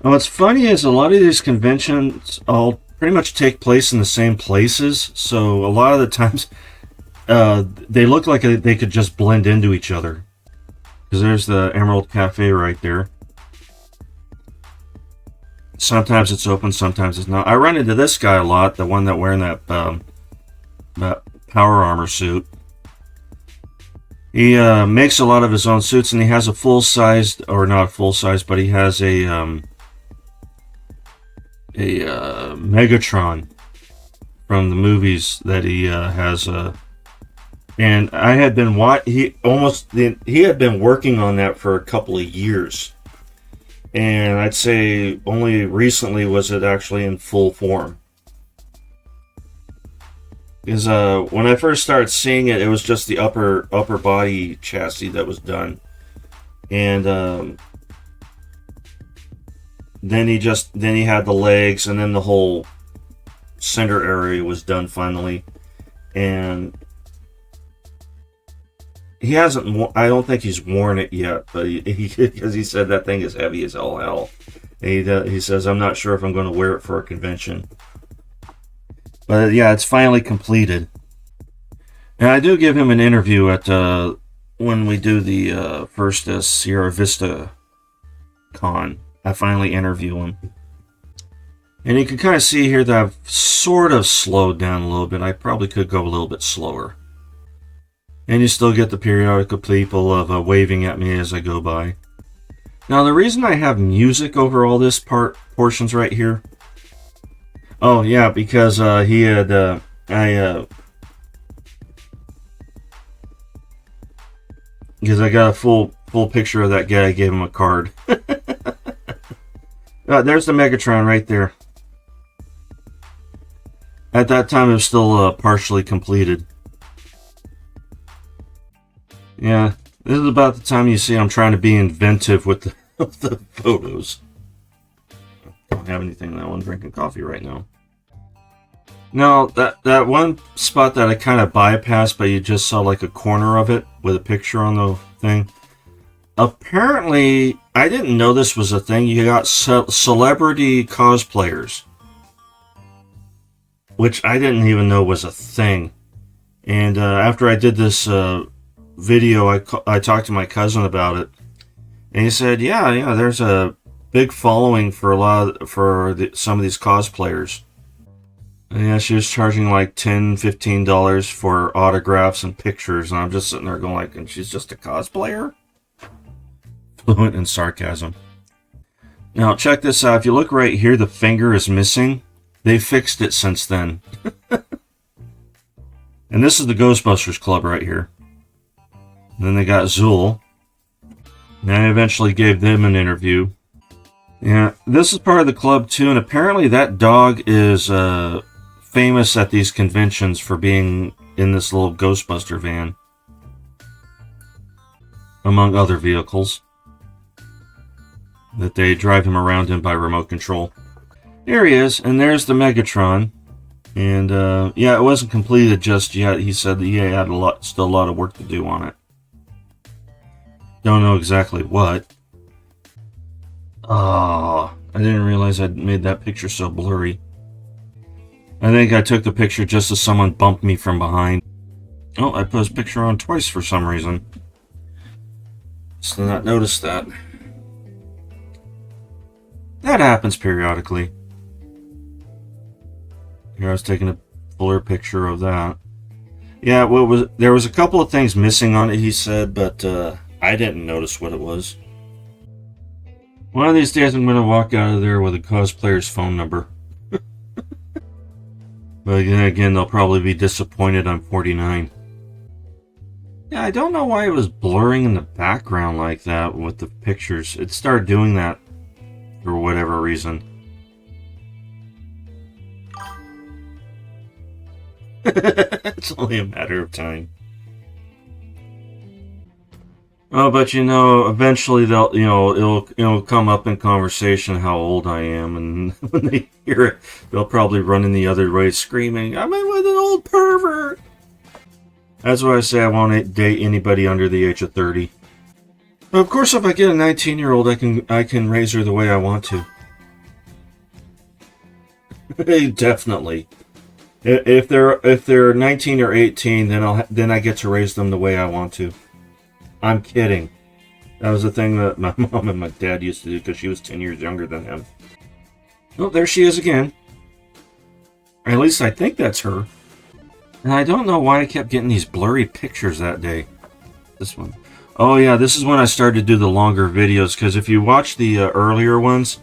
And what's funny is a lot of these conventions all pretty much take place in the same places, so a lot of the times they look like they could just blend into each other. Because there's the Emerald Cafe right there. Sometimes it's open, sometimes it's not. I run into this guy a lot, the one that wearing that power armor suit. He makes a lot of his own suits, and he has a full-sized, or not full-size, but he has a Megatron from the movies that he has. And I had been he had been working on that for a couple of years. And I'd say only recently was it actually in full form. Because when I first started seeing it, it was just the upper body chassis that was done, and then he had the legs, and then the whole center area was done finally, and he hasn't. I don't think he's worn it yet, but because he said that thing is heavy as all hell. And he says, I'm not sure if I'm going to wear it for a convention. But yeah, it's finally completed. And I do give him an interview at when we do the first Sierra Vista Con. I finally interview him. And you can kind of see here that I've sort of slowed down a little bit. I probably could go a little bit slower. And you still get the periodical people of waving at me as I go by. Now, the reason I have music over all this portions right here. Oh, yeah, because he had, because I got a full picture of that guy. I gave him a card. There's the Megatron right there. At that time, it was still partially completed. Yeah, this is about the time you see I'm trying to be inventive with the photos. Don't have anything that I'm drinking coffee right now. Now, that one spot that I kind of bypassed, but you just saw like a corner of it with a picture on the thing. Apparently, I didn't know this was a thing. You got celebrity cosplayers, which I didn't even know was a thing. And after I did this video, I talked to my cousin about it, and he said, "Yeah, there's a big following for some of these cosplayers." And yeah, she was charging like $10, $15 for autographs and pictures, and I'm just sitting there going like, and she's just a cosplayer? Fluent in sarcasm. Now, check this out. If you look right here, the finger is missing. They fixed it since then. And this is the Ghostbusters Club right here. And then they got Zool. And I eventually gave them an interview. Yeah, this is part of the club too, and apparently that dog is famous at these conventions for being in this little Ghostbuster van, among other vehicles that they drive him around in by remote control. There he is, and there's the Megatron. And yeah, it wasn't completed just yet. He said that he had still a lot of work to do on it. Don't know exactly what. Oh, I didn't realize I'd made that picture so blurry. I think I took the picture just as someone bumped me from behind. Oh, I put his picture on twice for some reason. Still not noticed that. That happens periodically. Here I was taking a fuller picture of that. Yeah, there was a couple of things missing on it, he said, but I didn't notice what it was. One of these days I'm going to walk out of there with a cosplayer's phone number. But then again, they'll probably be disappointed I'm 49. Yeah, I don't know why it was blurring in the background like that with the pictures. It started doing that for whatever reason. It's only a matter of time. Oh, but you know, eventually it'll come up in conversation how old I am, and when they hear it, they'll probably run in the other way screaming, "I'm in with an old pervert!" That's why I say I won't date anybody under the age of 30. But of course, if I get a 19-year-old, I can raise her the way I want to. Definitely. If they're 19 or 18, then I get to raise them the way I want to. I'm kidding. That was the thing that my mom and my dad used to do because she was 10 years younger than him. Oh, there she is again. Or at least I think that's her. And I don't know why I kept getting these blurry pictures that day. This one. Oh yeah, this is when I started to do the longer videos, because if you watch the earlier ones,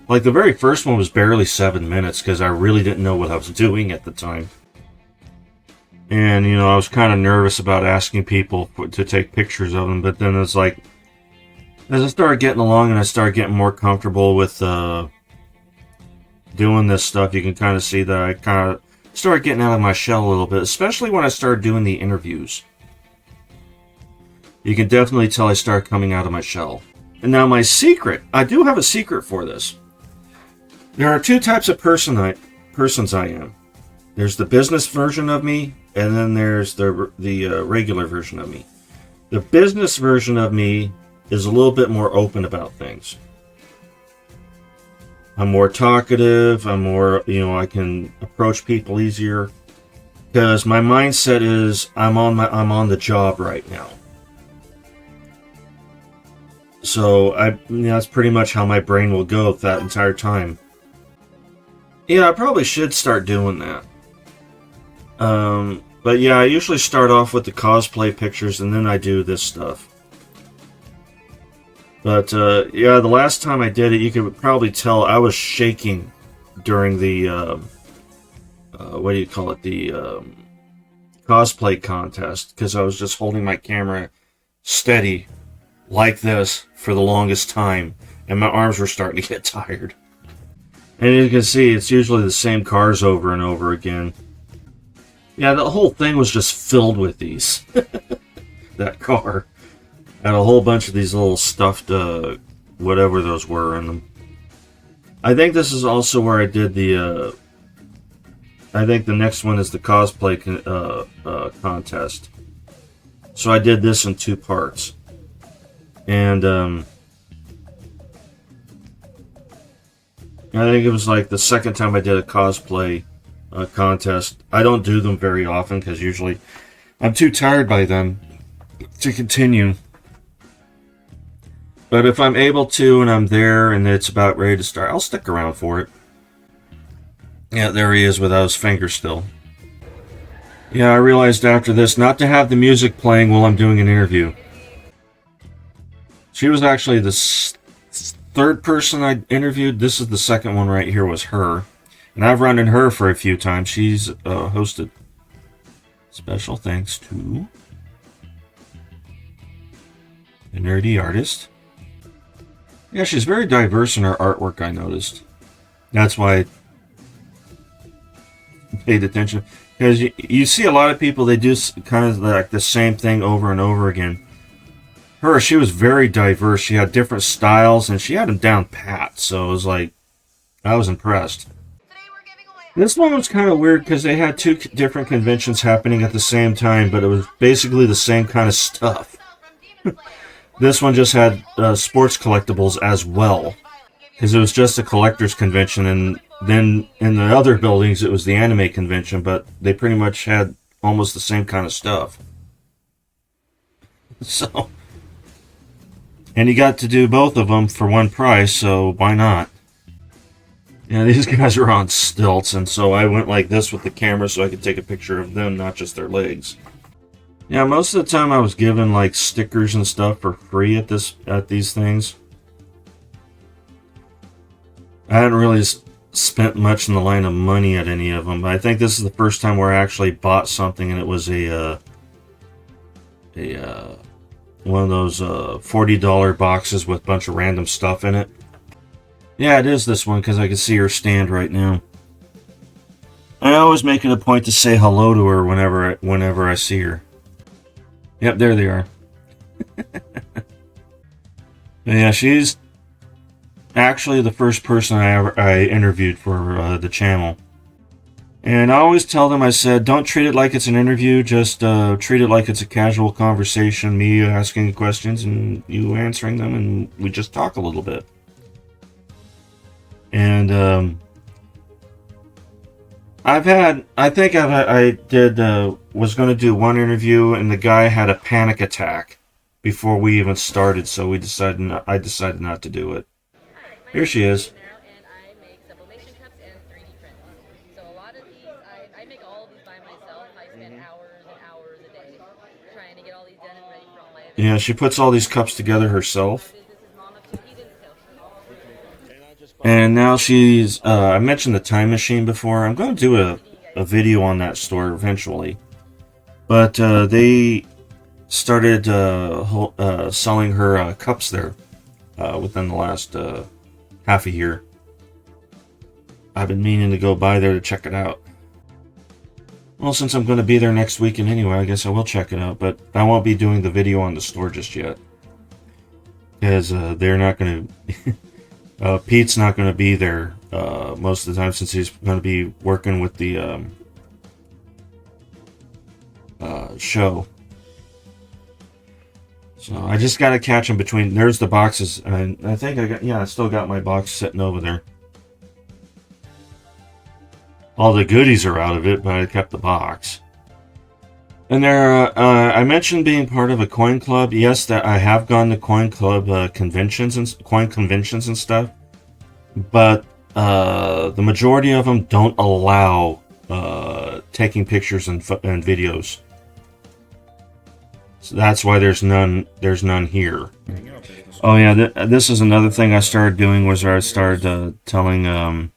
like the very first one was barely 7 minutes because I really didn't know what I was doing at the time. And, you know, I was kind of nervous about asking people to take pictures of them, but then it's like, as I started getting along and I started getting more comfortable with doing this stuff, you can kind of see that I kind of started getting out of my shell a little bit, especially when I started doing the interviews. You can definitely tell I started coming out of my shell. And now my secret, I do have a secret for this. There are two types of persons I am. There's the business version of me, and then there's the regular version of me. The business version of me is a little bit more open about things. I'm more talkative. I'm more, I can approach people easier because my mindset is I'm on the job right now. So that's pretty much how my brain will go that entire time. Yeah, I probably should start doing that. But yeah, I usually start off with the cosplay pictures and then I do this stuff. But yeah, the last time I did it, you could probably tell I was shaking during the what do you call it, the cosplay contest, because I was just holding my camera steady like this for the longest time, and my arms were starting to get tired. And you can see it's usually the same cars over and over again. Yeah, the whole thing was just filled with these. That car had a whole bunch of these little stuffed whatever those were in them. I think this is also where I did the I think the next one is the cosplay contest. So I did this in 2 parts. And I think it was like the second time I did a cosplay contest. I don't do them very often because usually I'm too tired by then to continue. But if I'm able to and I'm there and it's about ready to start, I'll stick around for it. Yeah, there he is without his finger still. Yeah, I realized after this not to have the music playing while I'm doing an interview. She was actually the third person I interviewed. This is the second one right here was her. And I've run into her for a few times. She's hosted. Special thanks to the nerdy artist. Yeah, she's very diverse in her artwork, I noticed. That's why I paid attention. Because you see a lot of people, they do kind of like the same thing over and over again. She was very diverse. She had different styles, and she had them down pat. So it was like, I was impressed. This one was kind of weird because they had 2 different conventions happening at the same time, but it was basically the same kind of stuff. This one just had sports collectibles as well, because it was just a collector's convention, and then in the other buildings it was the anime convention, but they pretty much had almost the same kind of stuff. So, and you got to do both of them for one price, so why not? Yeah, these guys are on stilts, and so I went like this with the camera so I could take a picture of them, not just their legs. Yeah, most of the time I was given like stickers and stuff for free at these things. I hadn't really spent much in the line of money at any of them, but I think this is the first time where I actually bought something, and it was one of those $40 boxes with a bunch of random stuff in it. Yeah, it is this one because I can see her stand right now. I always make it a point to say hello to her whenever I see her. Yep, there they are. Yeah, she's actually the first person I interviewed for the channel. And I always tell them, I said, don't treat it like it's an interview, just treat it like it's a casual conversation, me asking questions and you answering them, and we just talk a little bit. And I was going to do one interview, and the guy had a panic attack before we even started, so I decided not to do it. Here she is. Yeah, she puts all these cups together herself. And now she's, I mentioned the time machine before. I'm going to do a video on that store eventually. But they started selling her cups there within the last half a year. I've been meaning to go by there to check it out. Well, since I'm going to be there next weekend anyway, I guess I will check it out. But I won't be doing the video on the store just yet. Because they're not going to... Pete's not going to be there most of the time since he's going to be working with the show. So I just got to catch him between... There's the boxes. And I think I still got my box sitting over there. All the goodies are out of it, but I kept the box. And there, I mentioned being part of a coin club. Yes, that I have gone to coin club conventions and coin conventions and stuff, but the majority of them don't allow taking pictures and videos. So that's why there's none. There's none here. Oh yeah, this is another thing I started doing. Was where I started telling.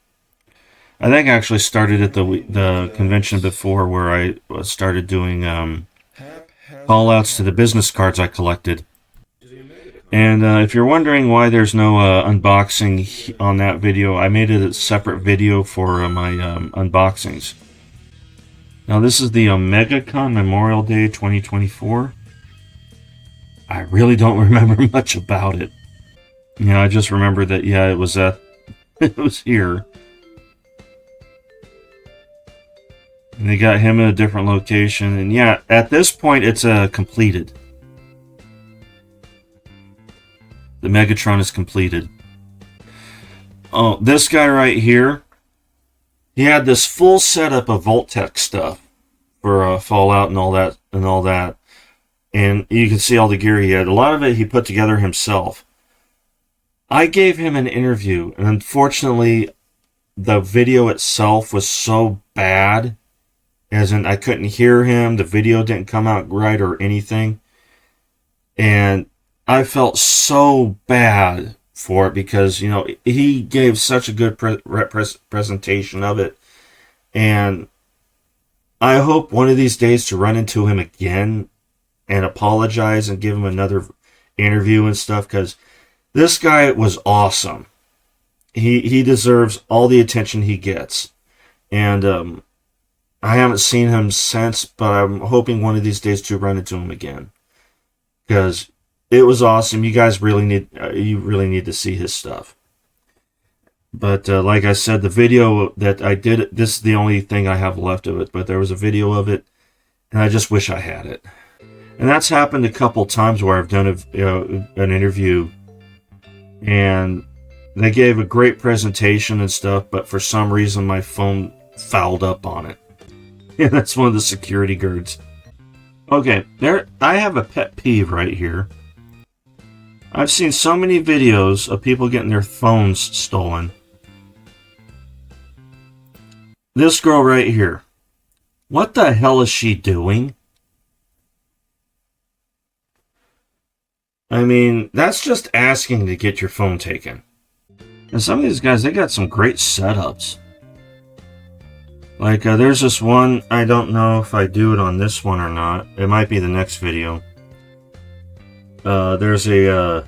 I think I actually started at the convention before, where I started doing call-outs to the business cards I collected. And if you're wondering why there's no unboxing on that video, I made it a separate video for my unboxings. Now this is the OmegaCon Memorial Day 2024. I really don't remember much about it. Yeah, I just remember that, yeah, it was it was here. And they got him in a different location. And yeah, at this point, it's completed. The Megatron is completed. Oh, this guy right here. He had this full setup of Voltec stuff for Fallout and all that. And you can see all the gear he had. A lot of it he put together himself. I gave him an interview. And unfortunately, the video itself was so bad. As in, I couldn't hear him, the video didn't come out right or anything. And I felt so bad for it because, you know, he gave such a good presentation of it. And I hope one of these days to run into him again and apologize and give him another interview and stuff, because this guy was awesome. He deserves all the attention he gets. And, I haven't seen him since, but I'm hoping one of these days to run into him again, because it was awesome. You guys really need to see his stuff. But like I said, the video that I did, this is the only thing I have left of it. But there was a video of it, and I just wish I had it. And that's happened a couple times where I've done an interview, and they gave a great presentation and stuff, but for some reason my phone fouled up on it. Yeah, that's one of the security guards. Okay, I have a pet peeve right here. I've seen so many videos of people getting their phones stolen. This girl right here. What the hell is she doing? I mean, that's just asking to get your phone taken. And some of these guys, they got some great setups. Like, there's this one, I don't know if I do it on this one or not. It might be the next video. There's a,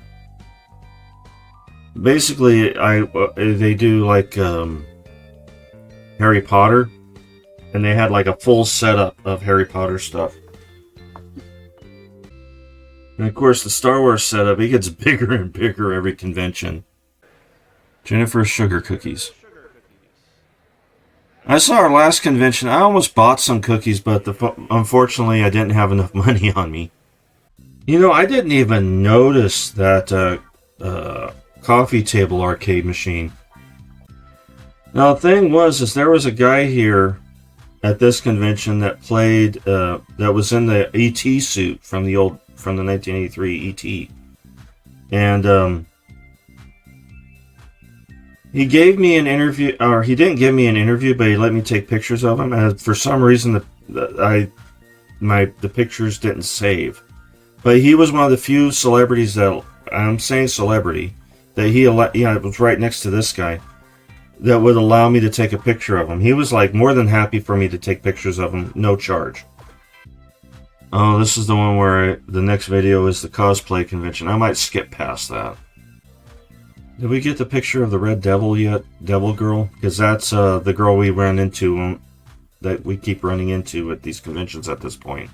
basically, they do, like, Harry Potter. And they had, like, a full setup of Harry Potter stuff. And, of course, the Star Wars setup, it gets bigger and bigger every convention. Jennifer's Sugar Cookies. I saw our last convention. I almost bought some cookies, but unfortunately I didn't have enough money on me. You know, I didn't even notice that coffee table arcade machine. Now, the thing is there was a guy here at this convention that played, that was in the E.T. suit from the 1983 E.T. And, he gave me an interview, or he didn't give me an interview, but he let me take pictures of him. And for some reason, the pictures didn't save. But he was one of the few celebrities that, I'm saying celebrity, that it was right next to this guy, that would allow me to take a picture of him. He was like more than happy for me to take pictures of him, no charge. Oh, this is the one where the next video is the cosplay convention. I might skip past that. Did we get the picture of the Red Devil yet? Devil Girl? Because that's the girl we ran into, that we keep running into at these conventions at this point.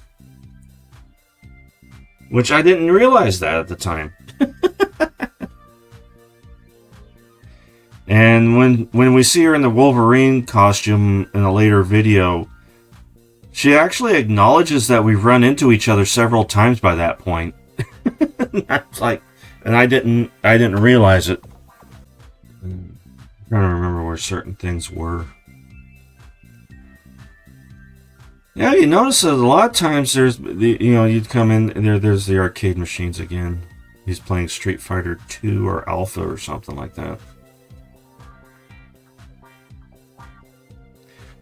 Which I didn't realize that at the time. And when we see her in the Wolverine costume in a later video, she actually acknowledges that we've run into each other several times by that point. That's like, and I didn't realize it. I'm trying to remember where certain things were. Yeah, you notice that a lot of times there's you'd come in and there's the arcade machines again. He's playing Street Fighter 2 or Alpha or something like that.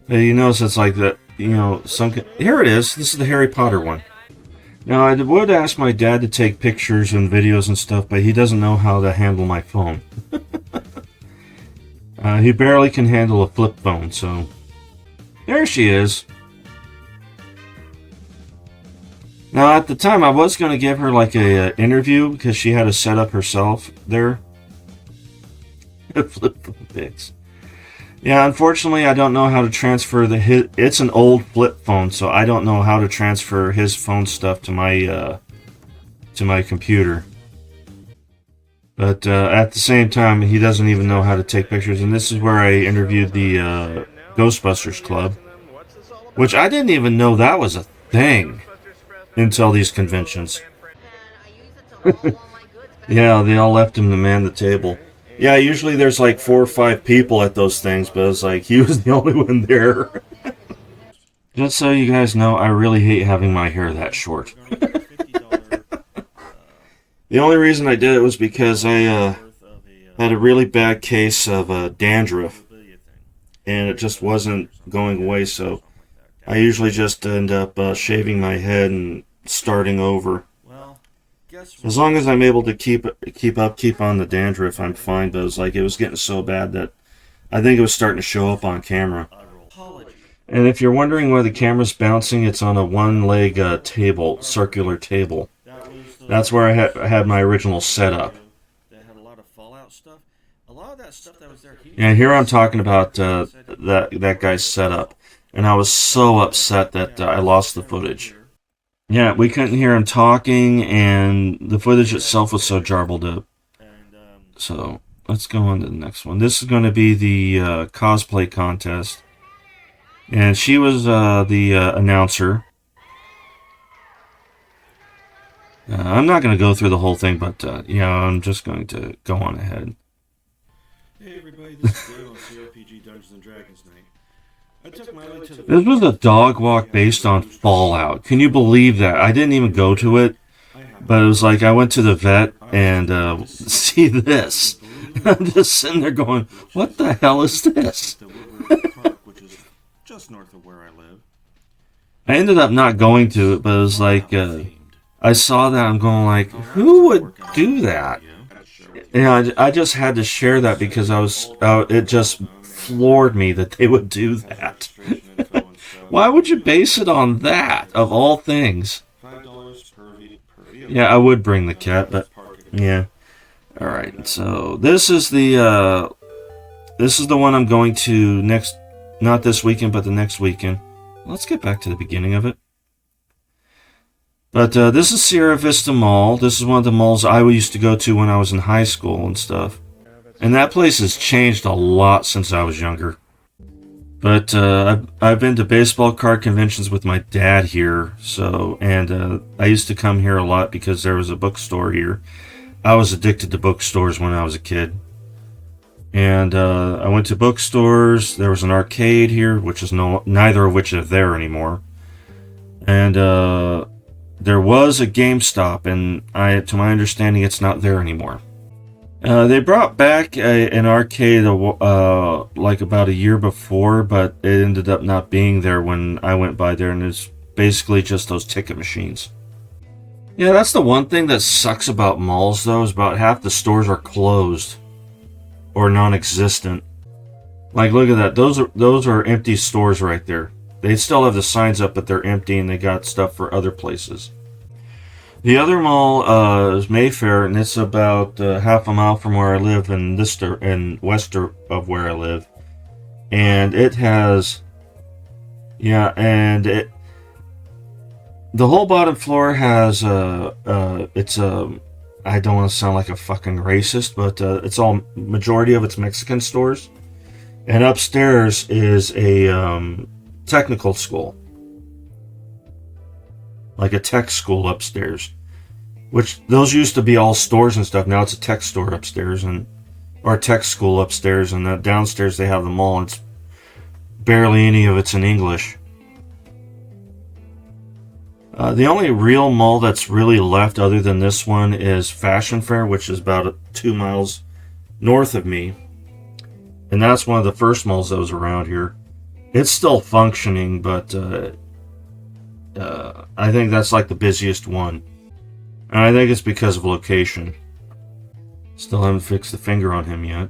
But you notice it's like that, here it is. This is the Harry Potter one. Now, I would ask my dad to take pictures and videos and stuff, but he doesn't know how to handle my phone. He barely can handle a flip phone, so... There she is. Now, at the time, I was going to give her, like, a interview, because she had to set up herself there. Flip phone pics. Yeah, unfortunately, I don't know how to transfer it's an old flip phone, so I don't know how to transfer his phone stuff to my computer. But at the same time, he doesn't even know how to take pictures. And this is where I interviewed the Ghostbusters Club, which I didn't even know that was a thing until these conventions. Yeah, they all left him to man the table. Yeah, usually there's like 4 or 5 people at those things, but it's like he was the only one there. Just so you guys know, I really hate having my hair that short. The only reason I did it was because I had a really bad case of dandruff, and it just wasn't going away, so I usually just end up shaving my head and starting over. As long as I'm able to keep on the dandruff, I'm fine, but it was getting so bad that I think it was starting to show up on camera. And if you're wondering why the camera's bouncing, it's on a one-leg table, circular table. That's where I had my original setup. And here I'm talking about that guy's setup. And I was so upset that I lost the footage. Yeah, we couldn't hear him talking, and the footage itself was so jarbled up. So, let's go on to the next one. This is going to be the cosplay contest. And she was the announcer. I'm not going to go through the whole thing, but yeah, I'm just going to go on ahead. Hey everybody, this is Dave on CRPG Dungeons and Dragons night. I took Miley to the... This was a dog walk based on Fallout. Can you believe that? I didn't even go to it, but it was like I went to the vet and see this. I'm just sitting there going, what the hell is this? just north of where I live. I ended up not going to it, but it was like, I saw that, I'm going like, who would do that? I just had to share that because it just floored me that they would do that. Why would you base it on that, of all things? Yeah, I would bring the cat, but yeah. Alright, so this is the one I'm going to next, not this weekend, but the next weekend. Let's get back to the beginning of it. But this is Sierra Vista Mall. This is one of the malls I used to go to when I was in high school and stuff. And that place has changed a lot since I was younger. But I've been to baseball card conventions with my dad here, and I used to come here a lot because there was a bookstore here. I was addicted to bookstores when I was a kid. And I went to bookstores. There was an arcade here, which is neither of which are there anymore. And there was a GameStop, and to my understanding, it's not there anymore. They brought back an arcade like about a year before, but it ended up not being there when I went by there, and it's basically just those ticket machines. Yeah, that's the one thing that sucks about malls, though, is about half the stores are closed or non-existent. Like, look at that. Those are empty stores right there. They still have the signs up, but they're empty, and they got stuff for other places. The other mall is Mayfair, and it's about half a mile from where I live in west of where I live. And it has, the whole bottom floor has I don't want to sound like a fucking racist, but it's all, majority of it's Mexican stores. And upstairs is a technical school. Like a tech school upstairs. Which, those used to be all stores and stuff. Now it's a tech store upstairs, or a tech school upstairs, and downstairs they have the mall. It's barely any of it's in English. The only real mall that's really left other than this one is Fashion Fair, which is about 2 miles north of me. And that's one of the first malls that was around here. It's still functioning, but I think that's like the busiest one. And I think it's because of location. Still haven't fixed the finger on him yet.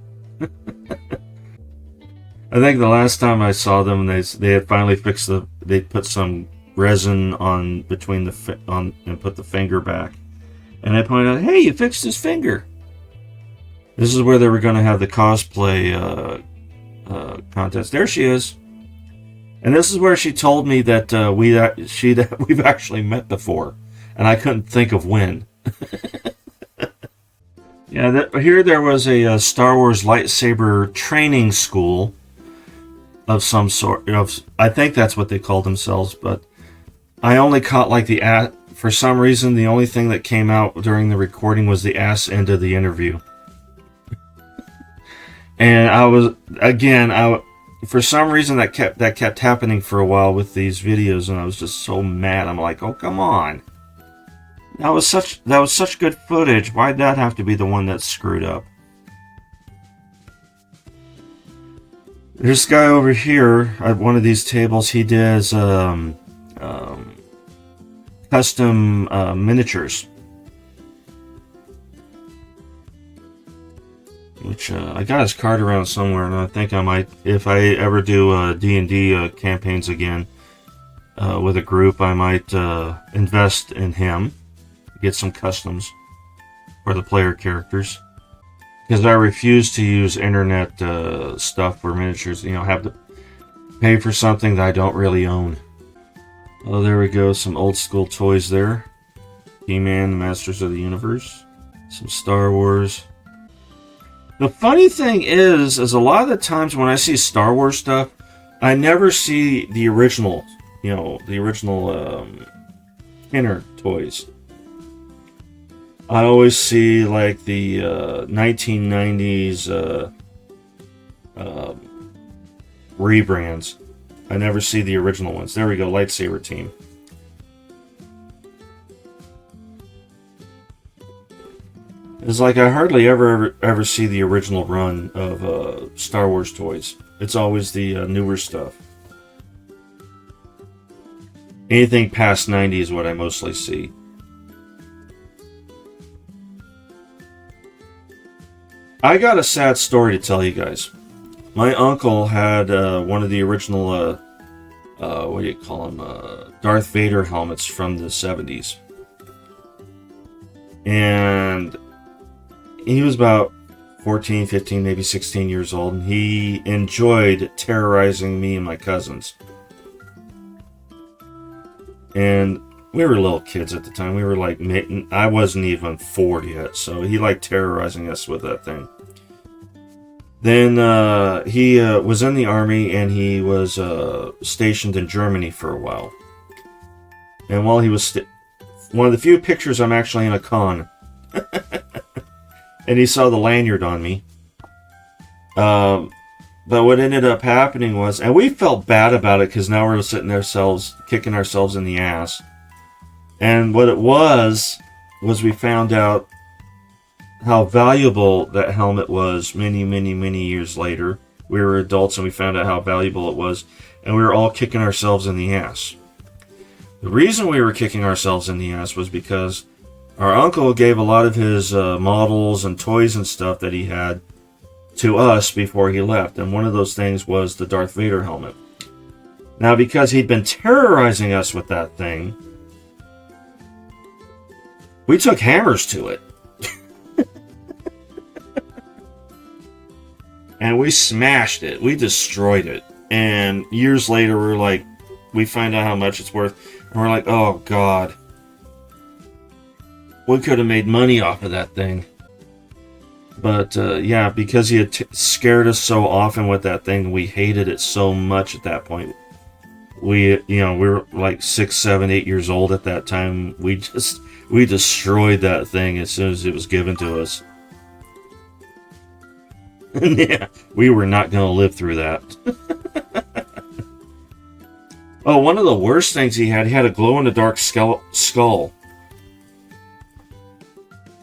I think the last time I saw them, they had finally fixed they put some resin on between and put the finger back. And I pointed out, hey, you fixed his finger. This is where they were going to have the cosplay contest. There she is. And this is where she told me that we've actually met before. And I couldn't think of when. Yeah, here there was a Star Wars lightsaber training school of some sort. I think that's what they called themselves, but I only caught like for some reason, the only thing that came out during the recording was the ass end of the interview. And for some reason that kept happening for a while with these videos, and I was just so mad. I'm like, oh, come on. That was such good footage. Why'd that have to be the one that's screwed up? There's this guy over here at one of these tables. He does custom miniatures, which I got his card around somewhere, and I think I might, if I ever do D&D campaigns again with a group, I might invest in him. Get some customs for the player characters, because I refuse to use internet stuff for miniatures. Have to pay for something that I don't really own. Oh, there we go. Some old school toys there. He-Man, Masters of the Universe. Some Star Wars. The funny thing is a lot of the times when I see Star Wars stuff, I never see the original. The original Kenner toys. I always see like the 1990s rebrands. I never see the original ones. There we go, lightsaber team. It's like I hardly ever see the original run of Star Wars toys. It's always the newer stuff. Anything past 90 is what I mostly see. I got a sad story to tell you guys. My uncle had one of the original, what do you call them, Darth Vader helmets from the 70s. And he was about 14, 15, maybe 16 years old, and he enjoyed terrorizing me and my cousins. And we were little kids at the time. We were like, I wasn't even 4 yet, so he liked terrorizing us with that thing. Then he was in the army, and he was stationed in Germany for a while. And while he was one of the few pictures I'm actually in a con. And he saw the lanyard on me. But what ended up happening was, and we felt bad about it because now we're sitting ourselves, kicking ourselves in the ass. And what it was we found out how valuable that helmet was many, many, many years later. We were adults and we found out how valuable it was. And we were all kicking ourselves in the ass. The reason we were kicking ourselves in the ass was because our uncle gave a lot of his models and toys and stuff that he had to us before he left. And one of those things was the Darth Vader helmet. Now, because he'd been terrorizing us with that thing, we took hammers to it. And we smashed it. We destroyed it. And years later, we find out how much it's worth. And we're like, oh, God. We could have made money off of that thing. But, yeah, because he had scared us so often with that thing, we hated it so much at that point. We were like 6, 7, 8 years old at that time. We destroyed that thing as soon as it was given to us. Yeah, we were not going to live through that. Oh, one of the worst things he had a glow-in-the-dark skull.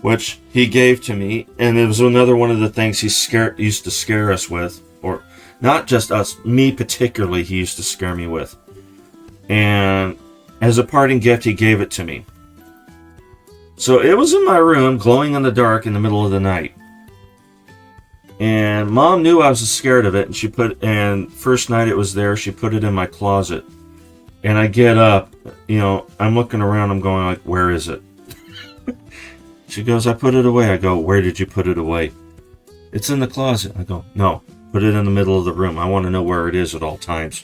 Which he gave to me, and it was another one of the things he used to scare us with, or not just us, me particularly, he used to scare me with. And as a parting gift, he gave it to me. So it was in my room, glowing in the dark in the middle of the night. And Mom knew I was scared of it, and first night it was there, she put it in my closet. And I get up, I'm looking around, I'm going like, where is it? She goes, I put it away. I go, where did you put it away? It's in the closet. I go, no, put it in the middle of the room. I want to know where it is at all times.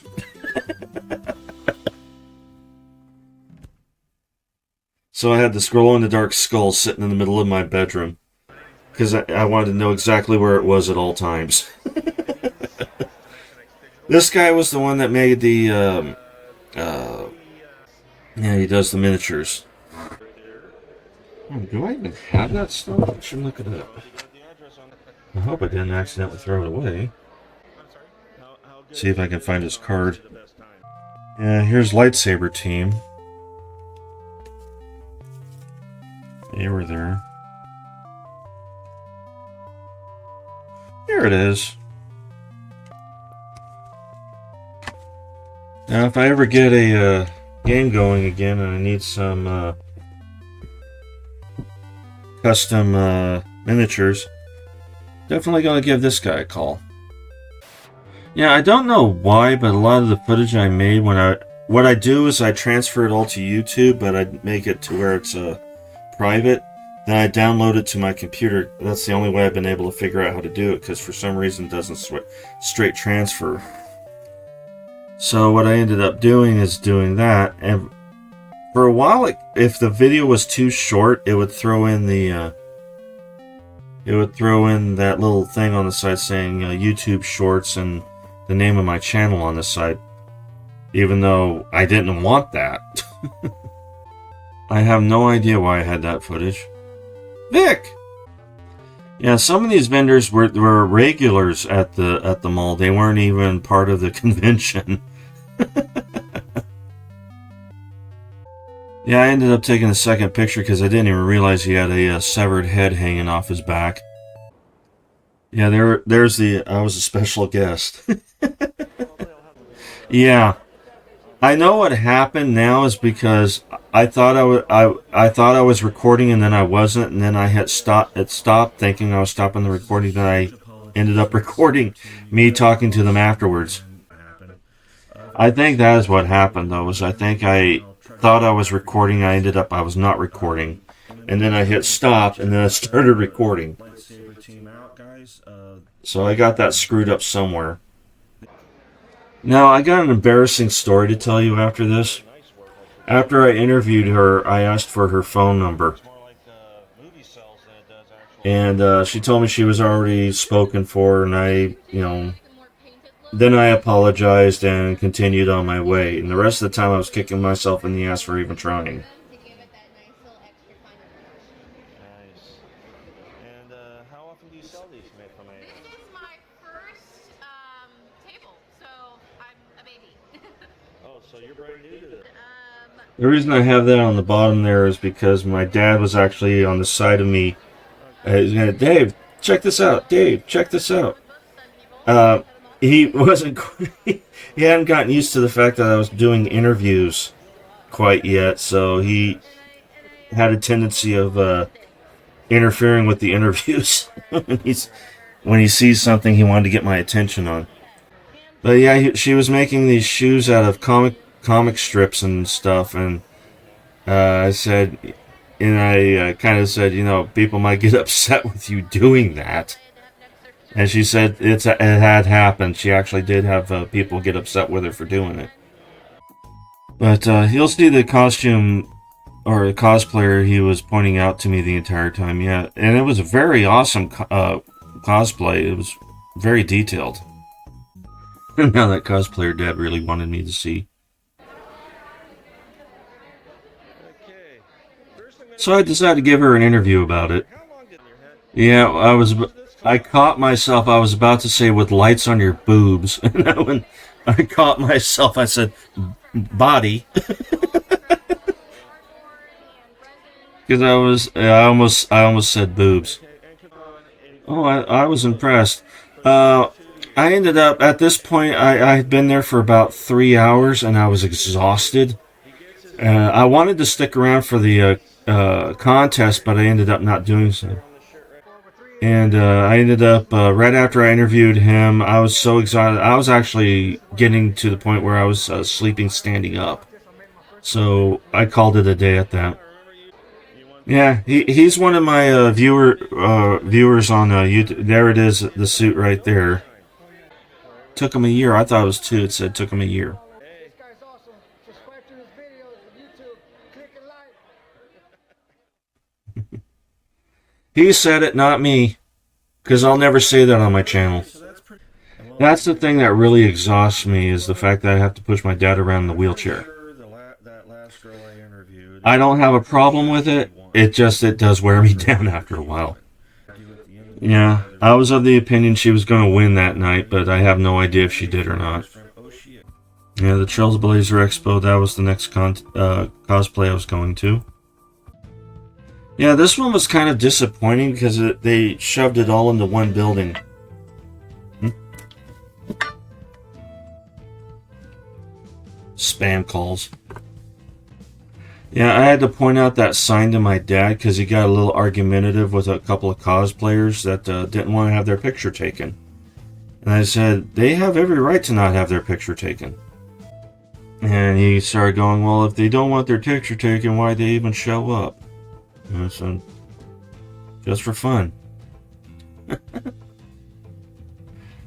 So I had this glow-in-the-dark skull sitting in the middle of my bedroom because I wanted to know exactly where it was at all times. This guy was the one that made the, he does the miniatures. Do I even have that stuff? I should look it up. I hope I didn't accidentally throw it away. See if I can find his card. Yeah, here's Lightsaber Team. They were there. Here it is. Now, if I ever get a game going again and I need some custom miniatures, definitely gonna give this guy a call. Yeah, I don't know why, but a lot of the footage I made what I do is I transfer it all to YouTube, but I make it to where it's private. Then I download it to my computer. That's the only way I've been able to figure out how to do it, because for some reason it doesn't straight transfer. So what I ended up doing is doing that, and for a while, if the video was too short, it would throw in that little thing on the side saying YouTube Shorts and the name of my channel on the side, even though I didn't want that. I have no idea why I had that footage. Vic! Yeah, some of these vendors were regulars at the mall. They weren't even part of the convention. Yeah, I ended up taking a second picture because I didn't even realize he had a severed head hanging off his back. Yeah, I was a special guest. Yeah. I know what happened now is because I thought I thought I was recording and then I wasn't, and then I had stopped thinking I was stopping the recording, then I ended up recording me talking to them afterwards. I think that is what happened though, was I think I thought I was recording, I was not recording. And then I hit stop and then I started recording. So I got that screwed up somewhere. Now, I got an embarrassing story to tell you after this. After I interviewed her, I asked for her phone number. And she told me she was already spoken for, and then I apologized and continued on my way. And the rest of the time I was kicking myself in the ass for even trying. The reason I have that on the bottom there is because my dad was actually on the side of me. He's going, Dave, check this out. Dave, check this out. He wasn't. He hadn't gotten used to the fact that I was doing interviews quite yet, so he had a tendency of interfering with the interviews when he sees something he wanted to get my attention on. But yeah, she was making these shoes out of comic strips and stuff, and I kind of said, people might get upset with you doing that. And she said it had happened. She actually did have people get upset with her for doing it. But you'll see the costume or the cosplayer he was pointing out to me the entire time. Yeah, and it was a very awesome cosplay. It was very detailed. Now that cosplayer Dad really wanted me to see. So I decided to give her an interview about it. Yeah, I caught myself, I was about to say with lights on your boobs. And when I caught myself, I said, body. Because I almost said boobs. Oh, I was impressed. I ended up, at this point, I had been there for about 3 hours, and I was exhausted. I wanted to stick around for the contest, but I ended up not doing so. And I ended up, right after I interviewed him, I was so excited. I was actually getting to the point where I was sleeping standing up. So I called it a day at that. Yeah, he's one of my viewers on YouTube. There it is, the suit right there. Took him a year. I thought it was 2. It said took him a year. He said it, not me. Because I'll never say that on my channel. That's the thing that really exhausts me, is the fact that I have to push my dad around in the wheelchair. I don't have a problem with it. It does wear me down after a while. Yeah, I was of the opinion she was going to win that night, but I have no idea if she did or not. Yeah, the Trailblazer Expo, that was the next cosplay I was going to. Yeah, this one was kind of disappointing because they shoved it all into one building. Spam calls. Yeah, I had to point out that sign to my dad because he got a little argumentative with a couple of cosplayers that didn't want to have their picture taken. And I said, they have every right to not have their picture taken. And he started going, well, if they don't want their picture taken, why'd they even show up? And I said, just for fun.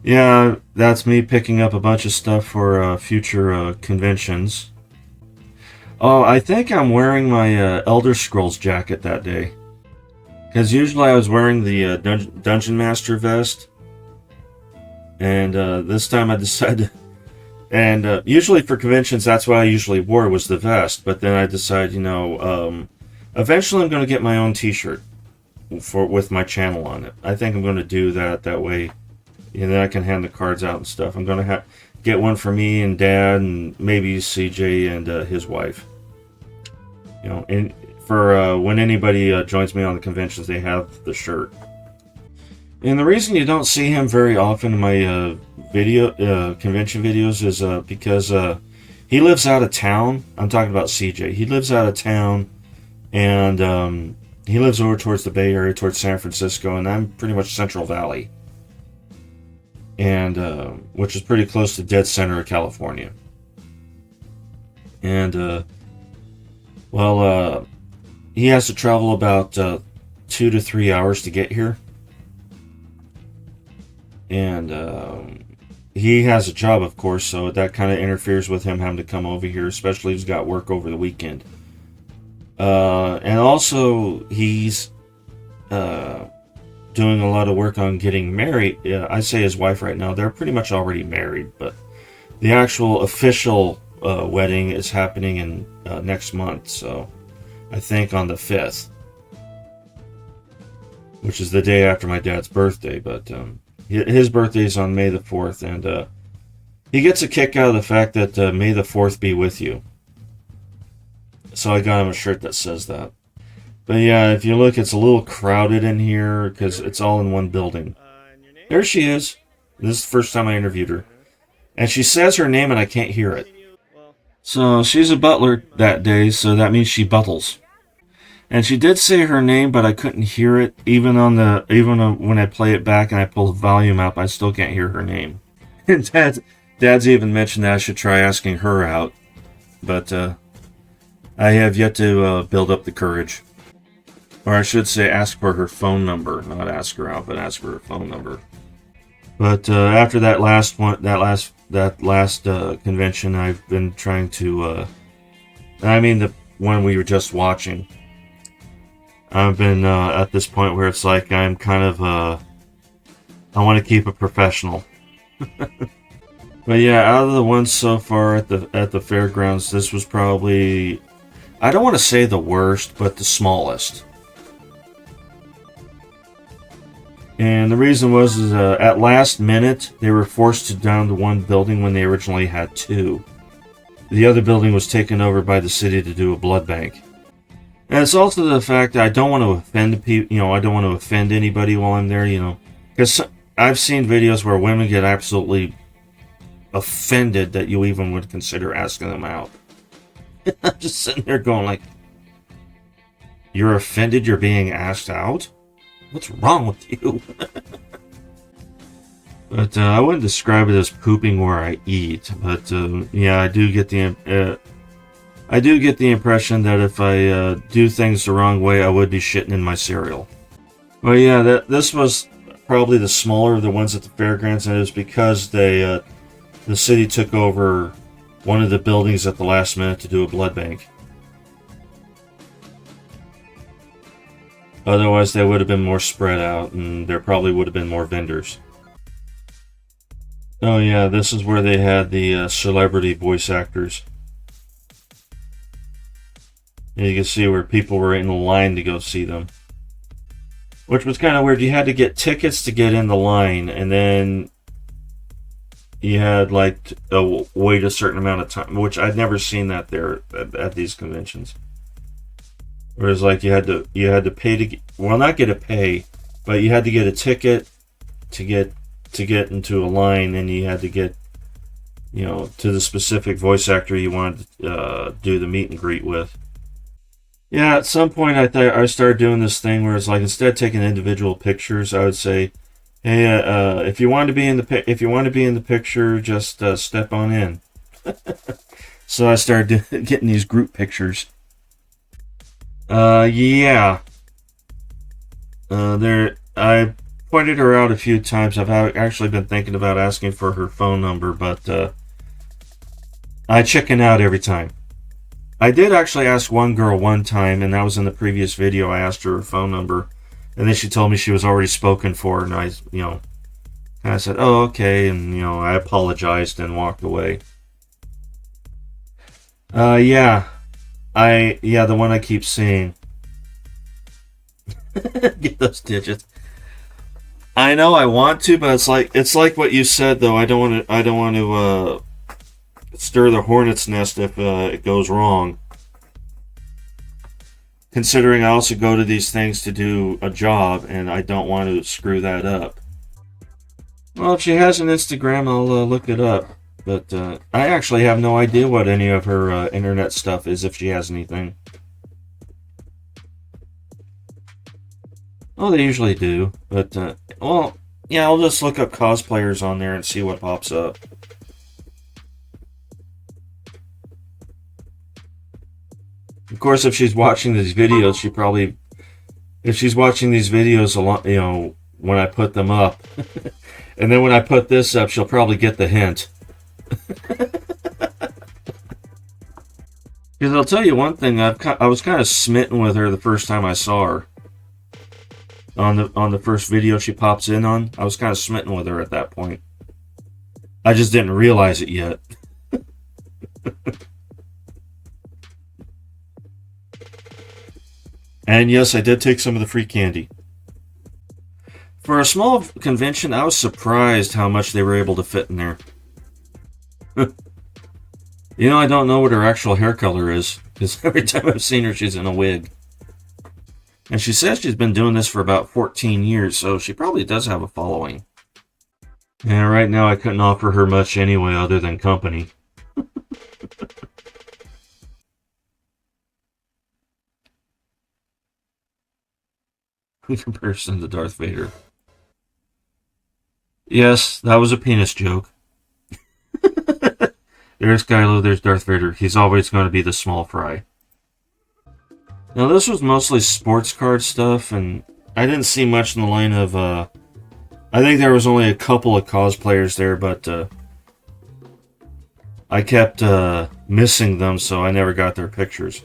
Yeah, that's me picking up a bunch of stuff for future conventions. Oh, I think I'm wearing my Elder Scrolls jacket that day. Because usually I was wearing the Dungeon Master vest. And this time I decided... And usually for conventions, that's what I usually wore, was the vest. But then I decided, eventually I'm going to get my own t-shirt with my channel on it. I think I'm going to do that. That way, then I can hand the cards out and stuff. I'm going to get one for me and Dad and maybe CJ and his wife. And for when anybody joins me on the conventions, they have the shirt. And the reason you don't see him very often in my convention videos is because he lives out of town. I'm talking about CJ. He lives out of town, and he lives over towards the Bay Area, towards San Francisco, and I'm pretty much Central Valley, and which is pretty close to dead center of California. And he has to travel about 2 to 3 hours to get here, and he has a job, of course, so that kind of interferes with him having to come over here, especially if he's got work over the weekend. And also, he's doing a lot of work on getting married. I say his wife right now, they're pretty much already married, but the actual official wedding is happening in next month, so I think on the 5th, which is the day after my dad's birthday, but his birthday is on May the 4th, and he gets a kick out of the fact that May the 4th be with you. So I got him a shirt that says that. But yeah, if you look, it's a little crowded in here because it's all in one building. There she is. This is the first time I interviewed her. And she says her name and I can't hear it. So she's a butler that day, so that means she buttles. And she did say her name, but I couldn't hear it. Even when I play it back and I pull the volume up, I still can't hear her name. And Dad's even mentioned that I should try asking her out. But I have yet to build up the courage. Or I should say ask for her phone number. Not ask her out, but ask for her phone number. But after that last convention, I've been trying to... the one we were just watching. I've been at this point where it's like I'm kind of... I want to keep it professional. But yeah, out of the ones so far at the fairgrounds, this was probably... I don't want to say the worst, but the smallest. And the reason was at last minute, they were forced to down to one building when they originally had 2. The other building was taken over by the city to do a blood bank. And it's also the fact that I don't want to offend people, I don't want to offend anybody while I'm there, Because I've seen videos where women get absolutely offended that you even would consider asking them out. I'm just sitting there going like, you're offended you're being asked out? What's wrong with you? But I wouldn't describe it as pooping where I eat. But yeah, I do get the impression that if I do things the wrong way, I would be shitting in my cereal. Well, yeah, this was probably the smaller of the ones at the fairgrounds, and it was because the city took over one of the buildings at the last minute to do a blood bank. Otherwise, they would have been more spread out, and there probably would have been more vendors. Oh yeah, this is where they had the celebrity voice actors. And you can see where people were in line to go see them. Which was kind of weird. You had to get tickets to get in the line, and then you had like to wait a certain amount of time, which I'd never seen that there at these conventions. Whereas like you had to pay to not get a pay, but you had to get a ticket to get into a line, and you had to get to the specific voice actor you wanted to do the meet and greet with. Yeah, at some point I started doing this thing where it's like instead of taking individual pictures, I would say, hey, if you want to be in the picture, just step on in. So I started getting these group pictures. Yeah. I pointed her out a few times. I've actually been thinking about asking for her phone number, but I chicken out every time. I did actually ask one girl one time, and that was in the previous video. I asked her phone number, and then she told me she was already spoken for, and I said, oh, okay, and, I apologized and walked away. Yeah, the one I keep seeing. Get those digits. I know I want to, but it's like what you said though. I don't want to stir the hornet's nest if it goes wrong. Considering I also go to these things to do a job, and I don't want to screw that up. Well, if she has an Instagram, I'll look it up. But I actually have no idea what any of her internet stuff is, if she has anything. Oh, they usually do. But, well, yeah, I'll just look up cosplayers on there and see what pops up. Of course, if she's watching these videos, if she's watching these videos a lot, you know, when I put them up, and then when I put this up, she'll probably get the hint. Because I'll tell you one thing, I was kind of smitten with her the first time I saw her. On the first video she pops in on, I was kind of smitten with her at that point. I just didn't realize it yet. And yes, I did take some of the free candy. For a small convention, I was surprised how much they were able to fit in there. You know, I don't know what her actual hair color is, because every time I've seen her, she's in a wig. And she says she's been doing this for about 14 years, so she probably does have a following. And right now, I couldn't offer her much anyway, other than company. In comparison to Darth Vader. Yes, that was a penis joke. There's Kylo, there's Darth Vader. He's always going to be the small fry. Now, this was mostly sports card stuff, and I didn't see much in the line of, I think there was only a couple of cosplayers there, but, I kept, missing them, so I never got their pictures.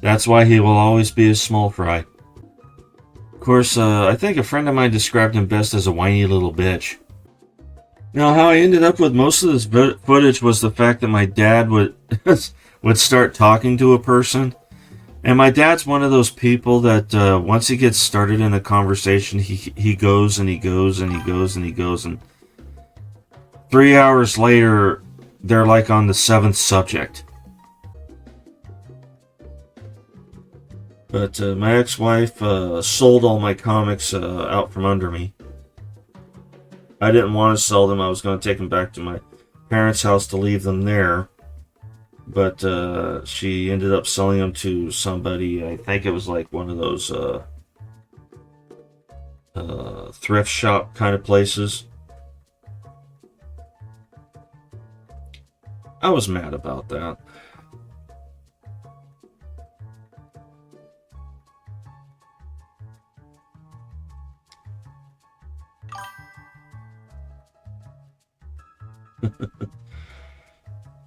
That's why he will always be a small fry. Of course, I think a friend of mine described him best as a whiny little bitch. Now, how I ended up with most of this footage was the fact that my dad would start talking to a person. And my dad's one of those people that once he gets started in a conversation, he goes and he goes and he goes and he goes. And 3 hours later, they're like on the 7th subject. But my ex-wife sold all my comics out from under me. I didn't want to sell them. I was going to take them back to my parents' house to leave them there. But she ended up selling them to somebody. I think it was like one of those thrift shop kind of places. I was mad about that.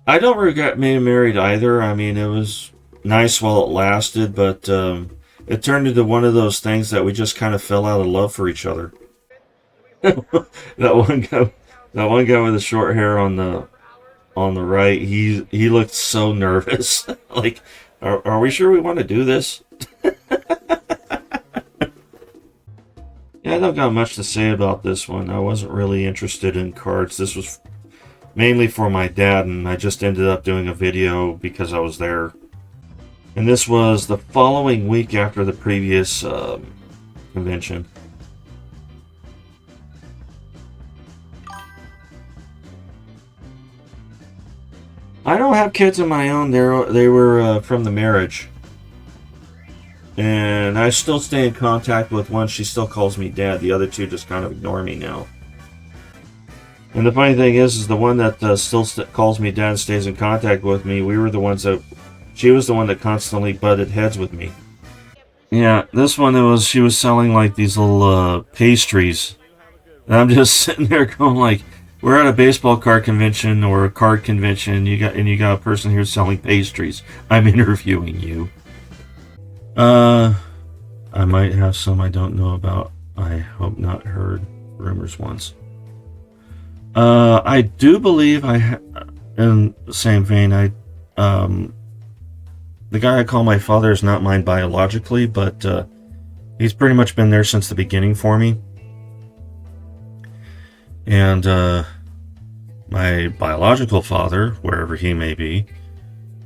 I don't regret being married either. I mean, it was nice while it lasted, but it turned into one of those things that we just kind of fell out of love for each other. that one guy with the short hair on the right, he looked so nervous. Like, are we sure we want to do this? Yeah, I don't got much to say about this one. I wasn't really interested in cards. This was mainly for my dad, and I just ended up doing a video because I was there. And this was the following week after the previous convention. I don't have kids of my own. They were from the marriage. And I still stay in contact with one. She still calls me dad. The other two just kind of ignore me now. And the funny thing is the one that still calls me dad and stays in contact with me, we were the ones that... She was the one that constantly butted heads with me. Yeah, this one, she was selling like these little pastries. And I'm just sitting there going like, we're at a baseball card convention or a card convention, you got a person here selling pastries. I'm interviewing you. I might have some I don't know about. I hope not. Heard rumors once. I do believe in the same vein, the guy I call my father is not mine biologically, but he's pretty much been there since the beginning for me. And my biological father, wherever he may be,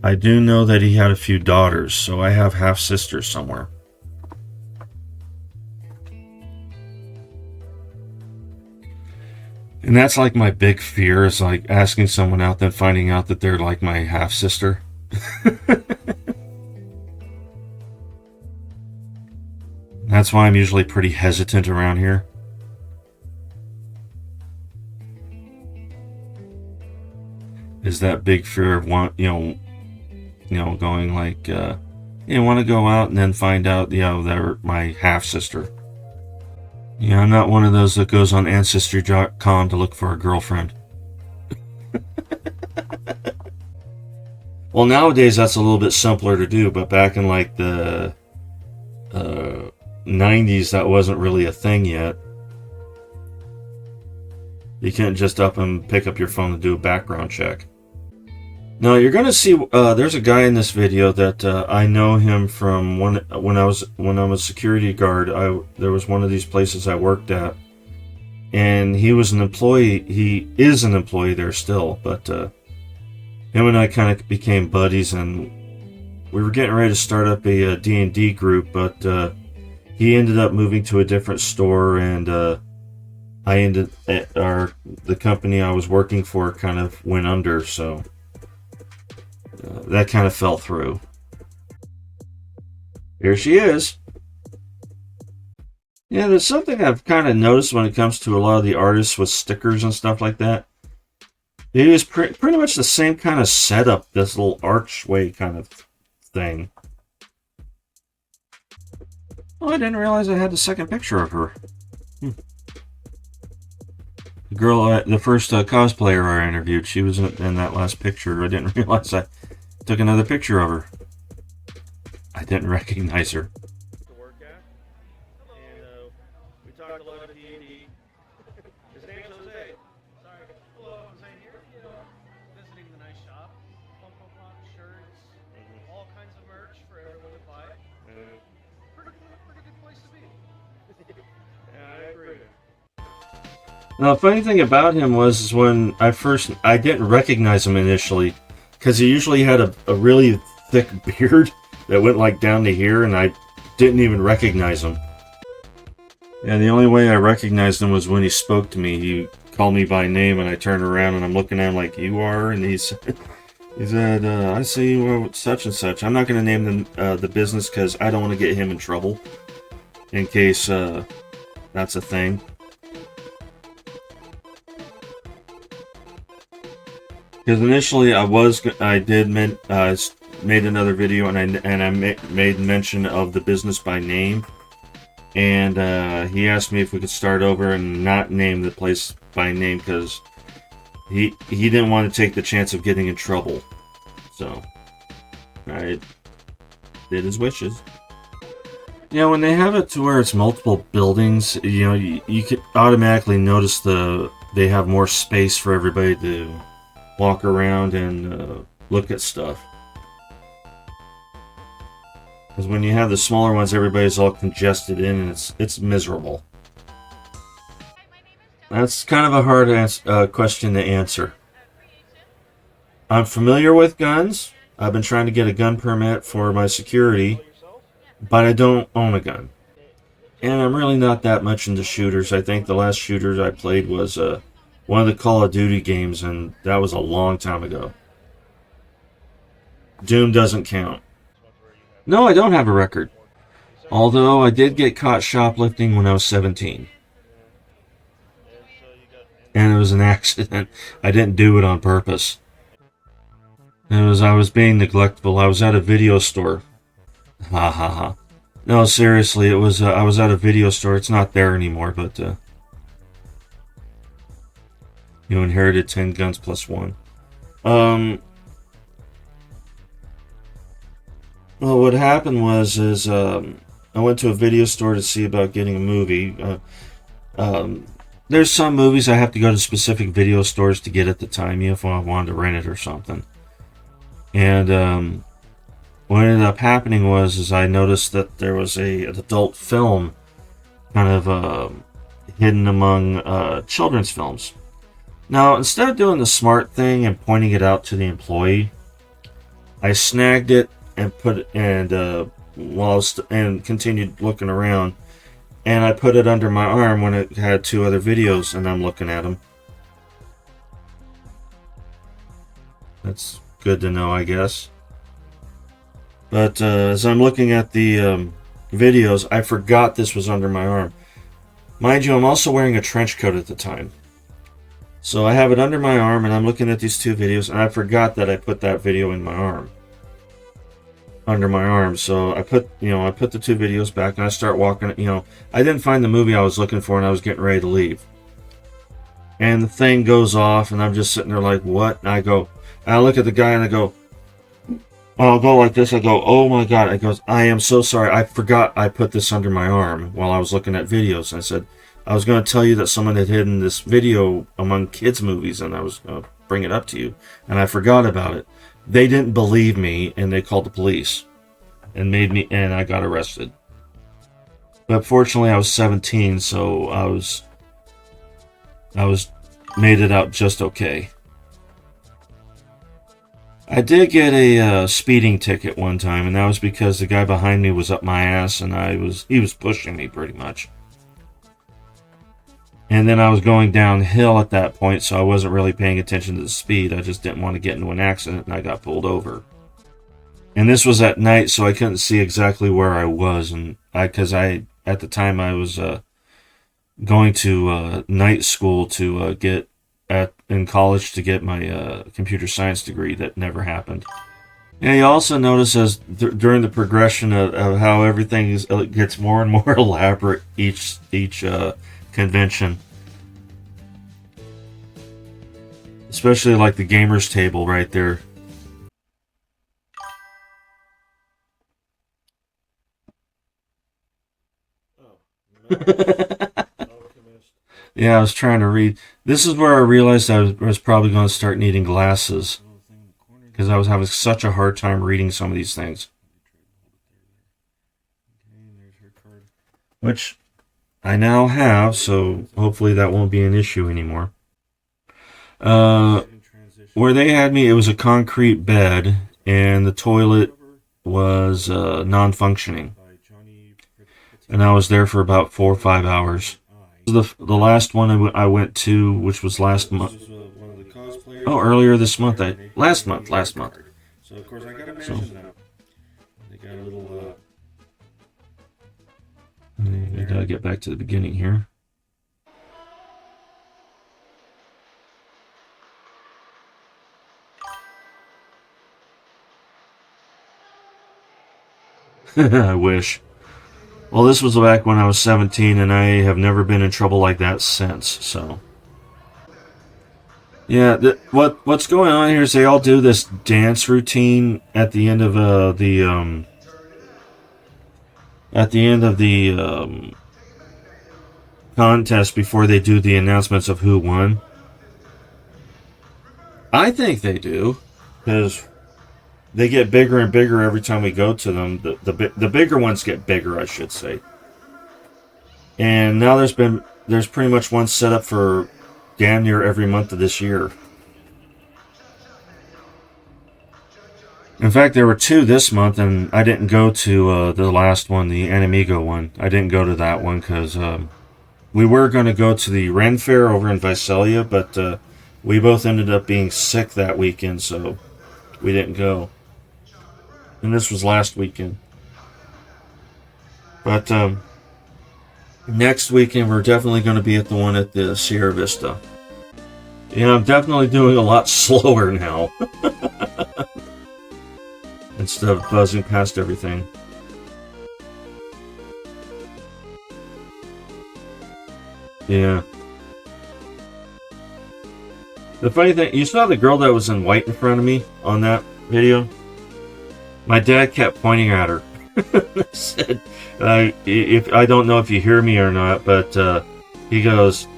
I do know that he had a few daughters, so I have half-sisters somewhere. And that's like my big fear, is like asking someone out, then finding out that they're like my half sister. That's why I'm usually pretty hesitant around here. Is that big fear of going like, want to go out and then find out, they're my half sister. Yeah, I'm not one of those that goes on Ancestry.com to look for a girlfriend. Well, nowadays that's a little bit simpler to do, but back in like the 90s, that wasn't really a thing yet. You can't just up and pick up your phone and do a background check. Now you're going to see there's a guy in this video that I know him from when I was a security guard. There was one of these places I worked at, and he was an employee. He is an employee there still, but him and I kind of became buddies, and we were getting ready to start up a D&D group, but he ended up moving to a different store, and the company I was working for kind of went under, so that kind of fell through. Here she is. Yeah, there's something I've kind of noticed when it comes to a lot of the artists with stickers and stuff like that. It is pretty much the same kind of setup, this little archway kind of thing. Oh, I didn't realize I had the second picture of her. The girl, the first cosplayer I interviewed, she was in that last picture. I didn't realize I took another picture of her. I didn't recognize her. To work at, and we talked a lot of D&D. His name's Jose. Sorry. Hello, I'm Zane here. Visiting the nice shop. Funko Pop shirts, all kinds of merch for everyone to buy. Pretty good place to be. Yeah, I agree. Now, the funny thing about him was when I didn't recognize him initially, because he usually had a really thick beard that went like down to here, and I didn't even recognize him. And the only way I recognized him was when he spoke to me. He called me by name, and I turned around, and I'm looking at him like, "You are?" And he said, "I see you with such and such." I'm not going to name the business because I don't want to get him in trouble, in case that's a thing. Because initially I made another video, and I made mention of the business by name, and he asked me if we could start over and not name the place by name because he didn't want to take the chance of getting in trouble. So I did his wishes. Yeah, when they have it to where it's multiple buildings, you can automatically notice they have more space for everybody to walk around and look at stuff. Because when you have the smaller ones, everybody's all congested in, and it's miserable. That's kind of a hard question to answer. I'm familiar with guns. I've been trying to get a gun permit for my security, but I don't own a gun. And I'm really not that much into shooters. I think the last shooter I played was one of the Call of Duty games, and that was a long time ago. Doom doesn't count. No, I don't have a record. Although I did get caught shoplifting when I was 17. And it was an accident. I didn't do it on purpose. I was being neglectful. I was at a video store. Ha ha ha. No, seriously, I was at a video store. It's not there anymore, but you inherited 10 guns plus 1. Well, what happened was I went to a video store to see about getting a movie. There's some movies I have to go to specific video stores to get at the time, if I wanted to rent it or something. And what ended up happening was I noticed that there was an adult film kind of hidden among children's films. Now, instead of doing the smart thing and pointing it out to the employee, I snagged it and continued looking around, and I put it under my arm when it had 2 other videos, and I'm looking at them. That's good to know, I guess. But as I'm looking at the videos, I forgot this was under my arm. Mind you, I'm also wearing a trench coat at the time. So I have it under my arm, and I'm looking at these two videos, and I forgot that I put that video in my arm. Under my arm. So I put the two videos back, and I start walking. I didn't find the movie I was looking for, and I was getting ready to leave. And the thing goes off, and I'm just sitting there like, what? And I look at the guy, and I go, I'll go like this. I go, oh my God. I goes, I am so sorry. I forgot I put this under my arm while I was looking at videos. And I said, I was going to tell you that someone had hidden this video among kids' movies, and I was going to bring it up to you. And I forgot about it. They didn't believe me, and they called the police and I got arrested. But fortunately, I was 17, so I was made it out just okay. I did get a speeding ticket one time, and that was because the guy behind me was up my ass, and he was pushing me pretty much. And then I was going downhill at that point, so I wasn't really paying attention to the speed. I just didn't want to get into an accident, and I got pulled over. And this was at night, so I couldn't see exactly where I was, and at the time I was going to night school to get in college to get my computer science degree. That never happened. Yeah, you also notice during the progression of how everything gets more and more elaborate each convention. Especially like the gamers table right there. Yeah, I was trying to read. This is where I realized I was probably going to start needing glasses. Because I was having such a hard time reading some of these things. Which I now have, so hopefully that won't be an issue anymore. Where they had me, it was a concrete bed, and the toilet was non-functioning. And I was there for about 4 or 5 hours. The last one I went to, which was last month. Oh, earlier this month. Last month. So of course I gotta mention that. They got a little. We gotta get back to the beginning here. I wish. Well, this was back when I was 17, and I have never been in trouble like that since, so. Yeah, what's going on here is they all do this dance routine at the end of the contest before they do the announcements of who won. I think they do, because they get bigger and bigger every time we go to them. The bigger ones get bigger, I should say. And now there's pretty much one set up for damn near every month of this year. In fact, there were 2 this month, and I didn't go to the last one, the Animigo one. I didn't go to that one because we were going to go to the Ren Fair over in Visalia, but we both ended up being sick that weekend, so we didn't go. And this was last weekend. But next weekend, we're definitely going to be at the one at the Sierra Vista. Yeah, I'm definitely doing a lot slower now. Instead of buzzing past everything. Yeah. The funny thing, you saw the girl that was in white in front of me on that video? My dad kept pointing at her. Said, if I don't know if you hear me or not, but he goes,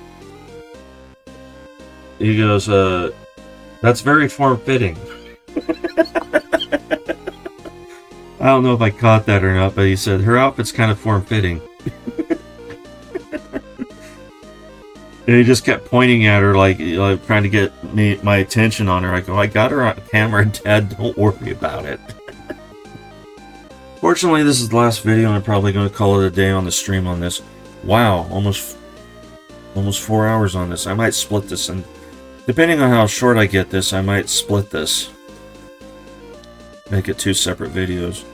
that's very form-fitting. I don't know if I caught that or not, but he said her outfit's kind of form-fitting. And he just kept pointing at her like trying to get my attention on her. I go, I got her on camera, Dad, don't worry about it. Fortunately, this is the last video, and I'm probably going to call it a day on the stream on this. Wow, almost 4 hours on this. I might split this in Depending on how short I get this, I might split this. Make it 2 separate videos.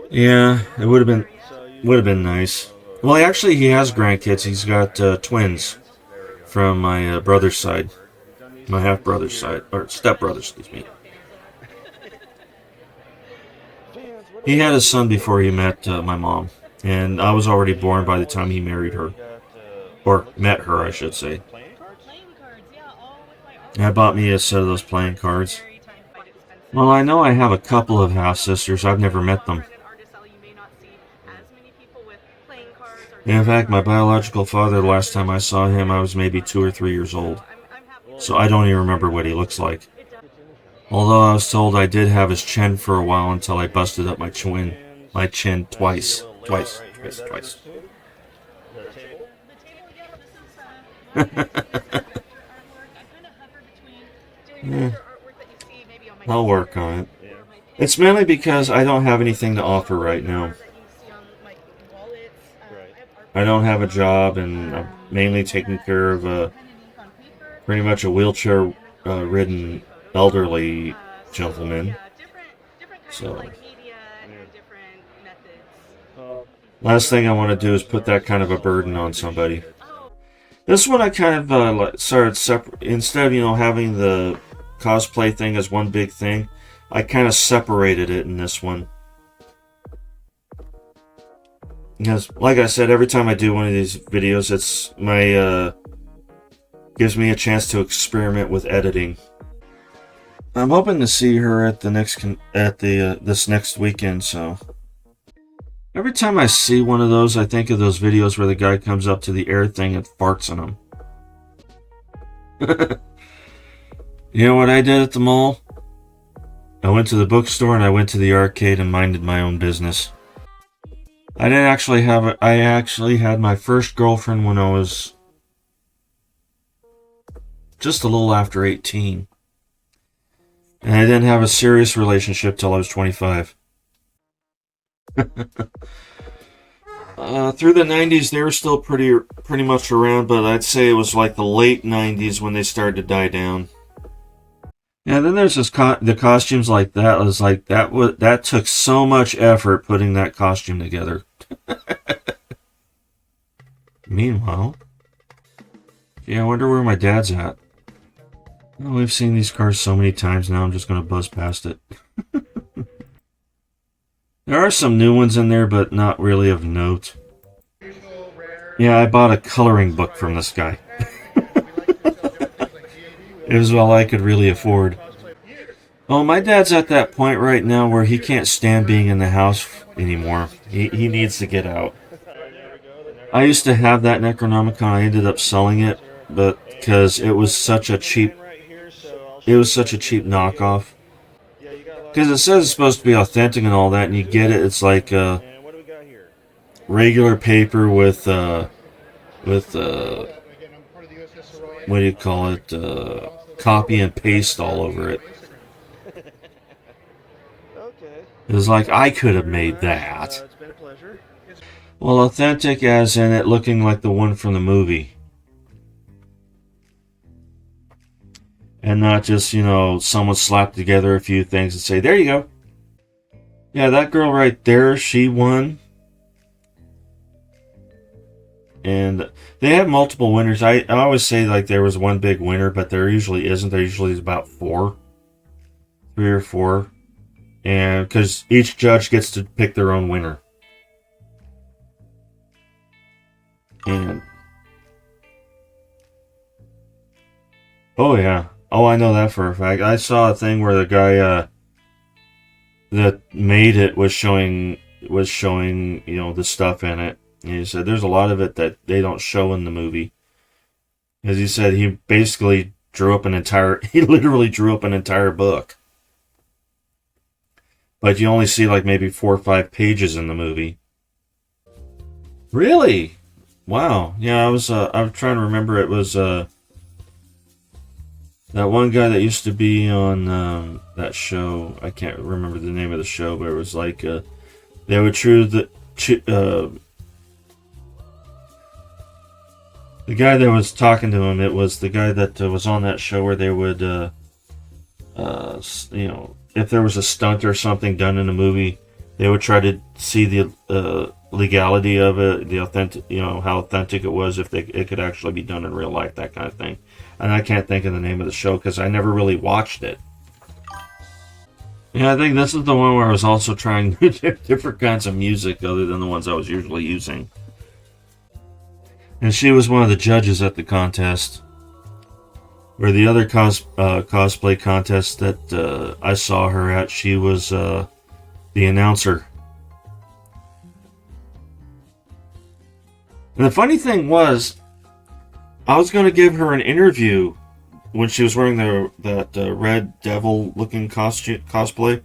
Yeah, it would have been nice. Well, actually, he has grandkids. He's got twins from my brother's side, my half brother's side, or step brother, excuse me. He had a son before he met my mom, and I was already born by the time he married her, or met her, I should say. And I bought me a set of those playing cards. Well, I know I have a couple of half-sisters. I've never met them. In fact, my biological father, the last time I saw him, I was maybe 2 or 3 years old. So I don't even remember what he looks like. Although I was told I did have his chin for a while until I busted up my chin twice. Twice. I'll work on it. It's mainly because I don't have anything to offer right now. I don't have a job, and I'm mainly taking care of pretty much a wheelchair-ridden elderly gentleman. So, last thing I want to do is put that kind of a burden on somebody. This one I kind of started separate. Instead of having the cosplay thing as one big thing, I kind of separated it in this one. Because, like I said, every time I do one of these videos, it's my gives me a chance to experiment with editing. I'm hoping to see her at the this next weekend. So every time I see one of those, I think of those videos where the guy comes up to the air thing and farts on them. You know what I did at the mall? I went to the bookstore and I went to the arcade and minded my own business. I actually had my first girlfriend when I was just a little after 18. And I didn't have a serious relationship till I was 25. Through the 90s, they were still pretty much around, but I'd say it was like the late 90s when they started to die down. Yeah, then there's the costumes like that. It was like that took so much effort putting that costume together. Meanwhile, yeah, I wonder where my dad's at. Oh, we've seen these cars so many times now. I'm just gonna buzz past it. There are some new ones in there, but not really of note. Yeah, I bought a coloring book from this guy. It was all I could really afford. Oh, my dad's at that point right now where he can't stand being in the house anymore. He needs to get out. I used to have that Necronomicon. I ended up selling it, but because it was such a cheap knockoff. Because it says it's supposed to be authentic and all that, and you get it. It's like regular paper with what do you call it? Copy and paste all over it. It was like, I could have made that. Well, authentic as in it looking like the one from the movie. And not just, someone slapped together a few things and say, there you go. Yeah, that girl right there, she won. And they have multiple winners. I always say like there was one big winner, but there usually isn't. There usually is about 3 or 4. And because each judge gets to pick their own winner. And oh yeah. Oh, I know that for a fact. I saw a thing where the guy that made it was showing the stuff in it. And he said there's a lot of it that they don't show in the movie. As he said, he basically literally drew up an entire book. But you only see like maybe 4 or 5 pages in the movie. Really? Wow. Yeah, I was trying to remember. It was that one guy that used to be on that show. I can't remember the name of the show, but it was like they would The guy that was talking to him, it was the guy that was on that show where they would, if there was a stunt or something done in a movie, they would try to see the legality of it, the authentic, how authentic it was, if it could actually be done in real life, that kind of thing. And I can't think of the name of the show because I never really watched it. Yeah, I think this is the one where I was also trying different kinds of music other than the ones I was usually using. And she was one of the judges at the contest. Where the other cosplay contest that I saw her at, she was the announcer. And the funny thing was, I was going to give her an interview when she was wearing that red devil looking cosplay.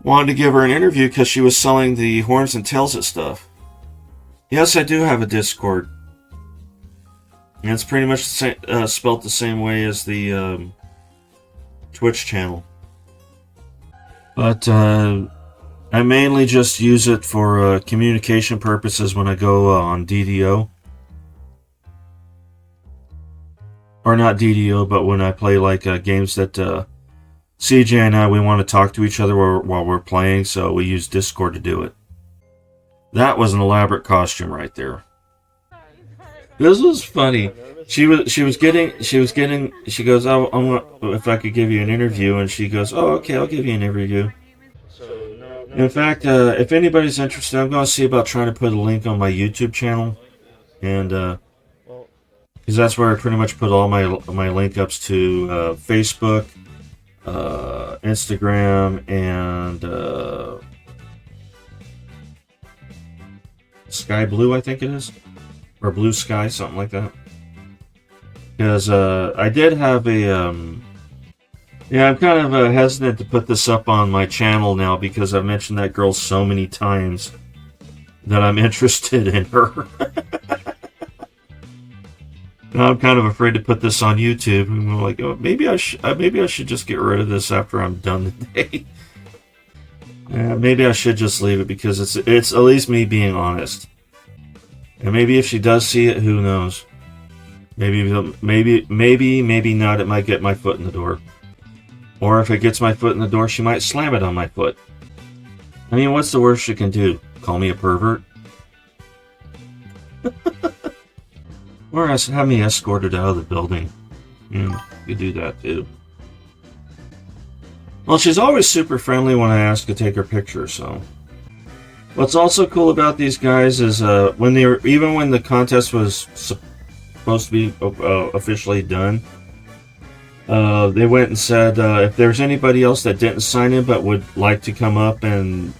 Wanted to give her an interview because she was selling the Horns and Tails it stuff. Yes, I do have a Discord. And it's pretty much spelt the same way as the Twitch channel. But I mainly just use it for communication purposes when I go on DDO. Or not DDO, but when I play like games that CJ and I, we want to talk to each other while we're playing, so we use Discord to do it. That was an elaborate costume right there. This was funny. She goes, oh, I want if I could give you an interview, and she goes, oh, okay, I'll give you an interview. In fact, if anybody's interested, I'm going to see about trying to put a link on my YouTube channel, and because that's where I pretty much put all my link ups to Facebook, Instagram, and Sky Blue, I think it is. Or Blue Sky, something like that. Because I did have a... I'm kind of hesitant to put this up on my channel now because I've mentioned that girl so many times that I'm interested in her. Now I'm kind of afraid to put this on YouTube. I'm like, oh, maybe I should just get rid of this after I'm done today. Maybe I should just leave it because it's at least me being honest. And maybe if she does see it, who knows? Maybe not. It might get my foot in the door. Or if it gets my foot in the door, she might slam it on my foot. I mean, what's the worst she can do? Call me a pervert? Or have me escorted out of the building. You could do that too. Well, she's always super friendly when I ask to take her picture, so... What's also cool about these guys is when the contest was supposed to be officially done, they went and said if there's anybody else that didn't sign in but would like to come up and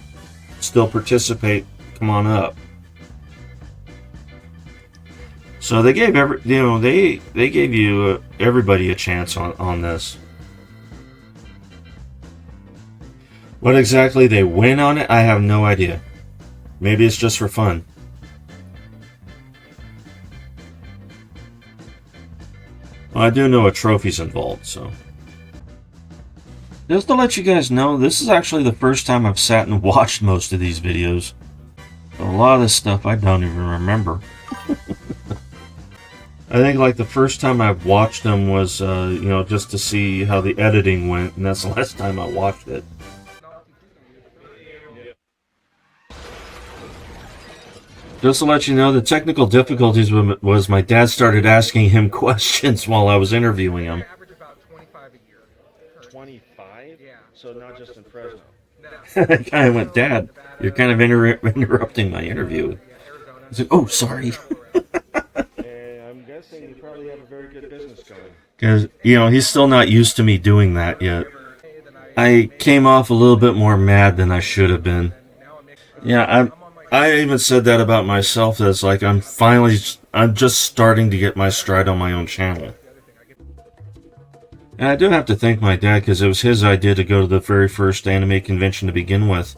still participate, come on up. So they gave they gave you everybody a chance on this. What exactly they win on it, I have no idea. Maybe it's just for fun. Well, I do know a trophy's involved, so... Just to let you guys know, this is actually the first time I've sat and watched most of these videos. A lot of this stuff I don't even remember. I think like the first time I watched them was, just to see how the editing went, and that's the last time I watched it. Just to let you know, the technical difficulties was my dad started asking him questions while I was interviewing him. I average about 25 a year. 25? Yeah. So not just in Fresno. I kind of went, Dad, you're kind of interrupting my interview. I said, oh, sorry. And I'm guessing you probably have a very good business going. Because, he's still not used to me doing that yet. I came off a little bit more mad than I should have been. Yeah, I even said that about myself. That's like I'm just starting to get my stride on my own channel. And I do have to thank my dad because it was his idea to go to the very first anime convention to begin with.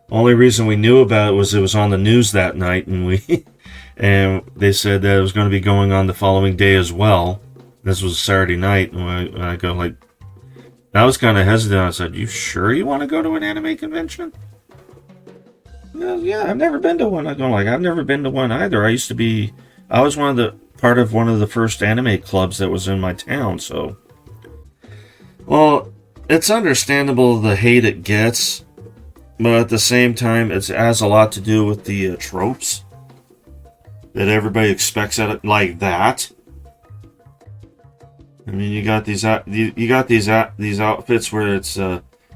Only reason we knew about it was on the news that night, and they said that it was going to be going on the following day as well. This was Saturday night, and I go like, I was kind of hesitant. I said, "You sure you want to go to an anime convention?" Yeah, I've never been to one. I go like, I've never been to one either. I used to be I was part of one of the first anime clubs that was in my town. So, well, it's understandable the hate it gets, but at the same time, it has a lot to do with the tropes that everybody expects at it like that. I mean, you got these outfits where it's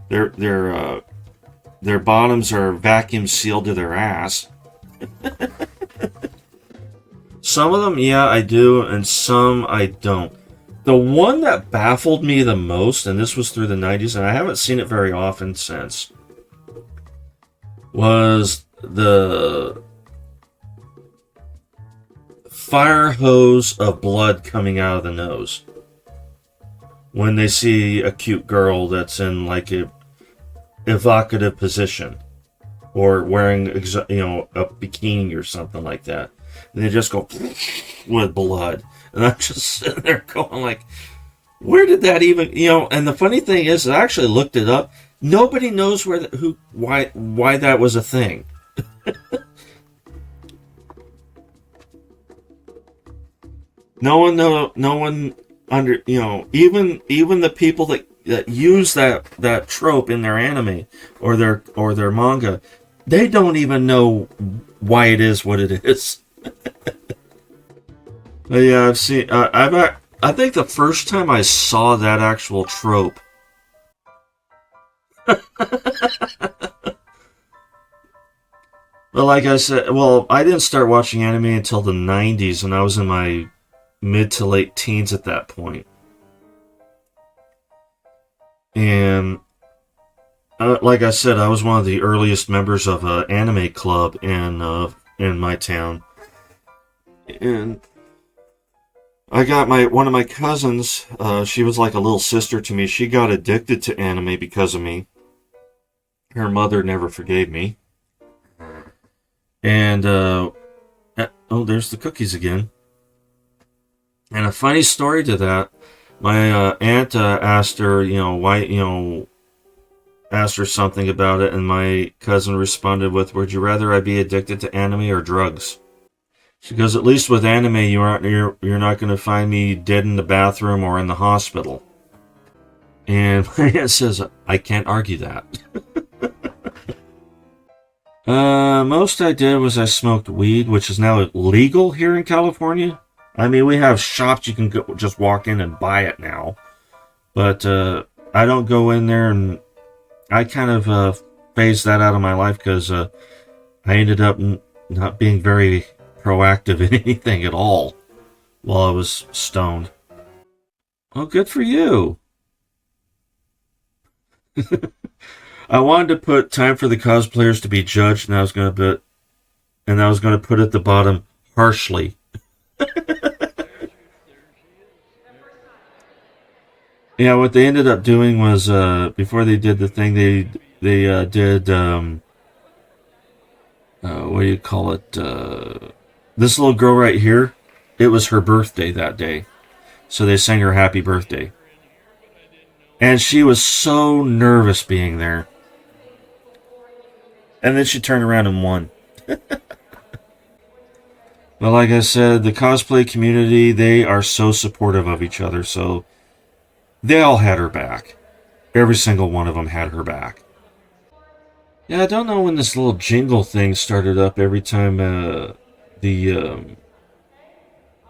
their bottoms are vacuum sealed to their ass. Some of them, yeah, I do, and some I don't. The one that baffled me the most, and this was through the 90s, and I haven't seen it very often since, was the fire hose of blood coming out of the nose when they see a cute girl that's in like a evocative position or wearing a bikini or something like that, and they just go with blood, and I'm just sitting there going like, where did that even, and the funny thing is, I actually looked it up. Nobody knows why that was a thing. No one even the people that use that trope in their anime or their manga, they don't even know why it is what it is. But yeah, I've seen. I think the first time I saw that actual trope. But like I said, I didn't start watching anime until the 90s, and I was in my mid to late teens at that point. And like I said, I was one of the earliest members of an anime club in my town. And I got one of my cousins, she was like a little sister to me. She got addicted to anime because of me. Her mother never forgave me. And, there's the cookies again. And a funny story to that, my aunt asked her, asked her something about it, and my cousin responded with, "Would you rather I be addicted to anime or drugs?" She goes, "At least with anime, you're not going to find me dead in the bathroom or in the hospital." And my aunt says, "I can't argue that." Most I did was I smoked weed, which is now legal here in California. I mean, we have shops you can just walk in and buy it now. But I don't go in there, and I kind of phased that out of my life because I ended up not being very proactive in anything at all while I was stoned. Well, good for you. I wanted to put time for the cosplayers to be judged, and I was going to put at the bottom harshly. Yeah, what they ended up doing was before they did the thing, they did what do you call it? This little girl right here, it was her birthday that day, so they sang her happy birthday, and she was so nervous being there, and then she turned around and won. But like I said, the cosplay community, they are so supportive of each other, so they all had her back. Every single one of them had her back. Yeah, I don't know when this little jingle thing started up every time the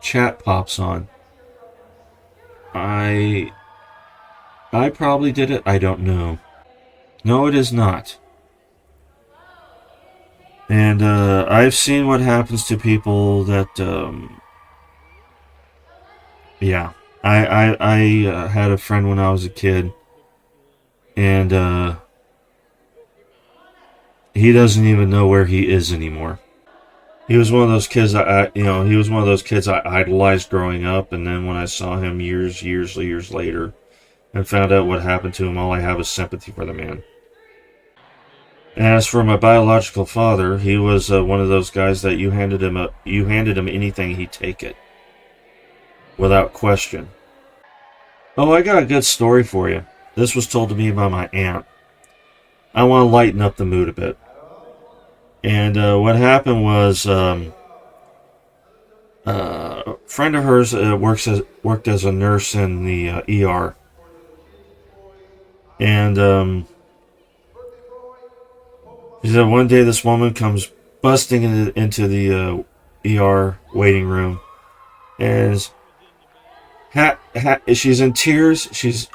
chat pops on. I probably did it. I don't know. No, it is not. And I've seen what happens to people that yeah. I had a friend when I was a kid, and he doesn't even know where he is anymore. He was one of those kids he was one of those kids I idolized growing up, and then when I saw him years later and found out what happened to him, all I have is sympathy for the man. As for my biological father, he was one of those guys that you handed him anything, he'd take it. Without question. Oh, I got a good story for you. This was told to me by my aunt. I want to lighten up the mood a bit. And what happened was, a friend of hers worked as a nurse in the ER, and she said one day this woman comes busting into the ER waiting room, and she's in tears. She's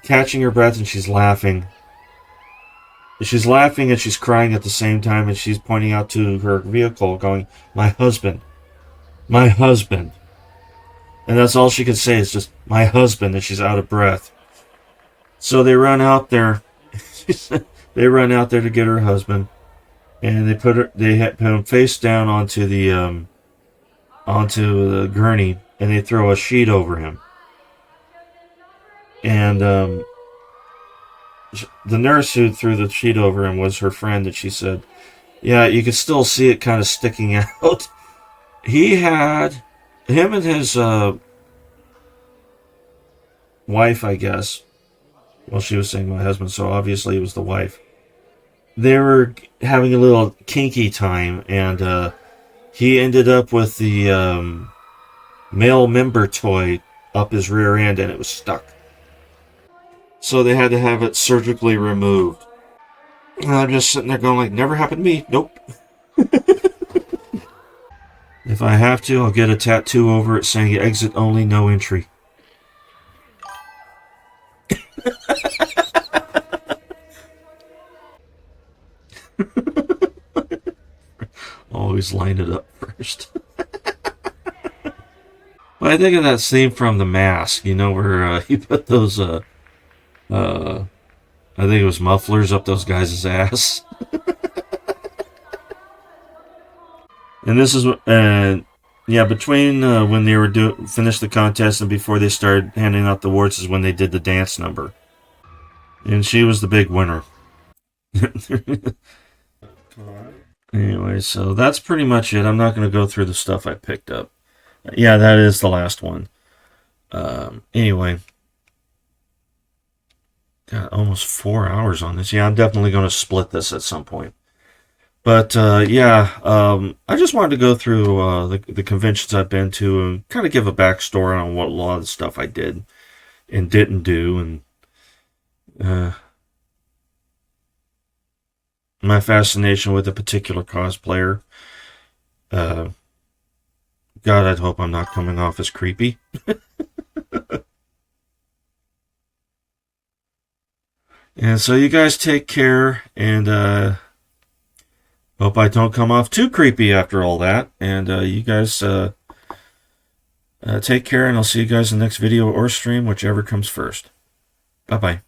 catching her breath, and she's laughing. She's laughing and she's crying at the same time, and she's pointing out to her vehicle, going, "My husband, my husband." And that's all she could say is just, "My husband," and she's out of breath. So they run out there. They run out there to get her husband, and they put him face down onto the gurney, and they throw a sheet over him. And the nurse who threw the sheet over him was her friend, and she said, "Yeah, you could still see it kind of sticking out." Him and his wife, I guess. Well, she was saying my husband, so obviously it was the wife. They were having a little kinky time, and he ended up with the male member toy up his rear end, and it was stuck. So they had to have it surgically removed. And I'm just sitting there going like, never happened to me. Nope. If I have to, I'll get a tattoo over it saying exit only, no entry. Always line it up first. But I think of that scene from The Mask, where he put those, I think it was mufflers up those guys' ass. And this is, between when they were finished the contest and before they started handing out the awards is when they did the dance number. And she was the big winner. Anyway, so that's pretty much it. I'm not going to go through the stuff I picked up. Yeah, that is the last one. Anyway. Got almost 4 hours on this. Yeah, I'm definitely going to split this at some point. But, I just wanted to go through the conventions I've been to and kind of give a backstory on what a lot of the stuff I did and didn't do. And my fascination with a particular cosplayer. God, I'd hope I'm not coming off as creepy. And so you guys take care, and hope I don't come off too creepy after all that. And you guys take care, and I'll see you guys in the next video or stream, whichever comes first. Bye-bye.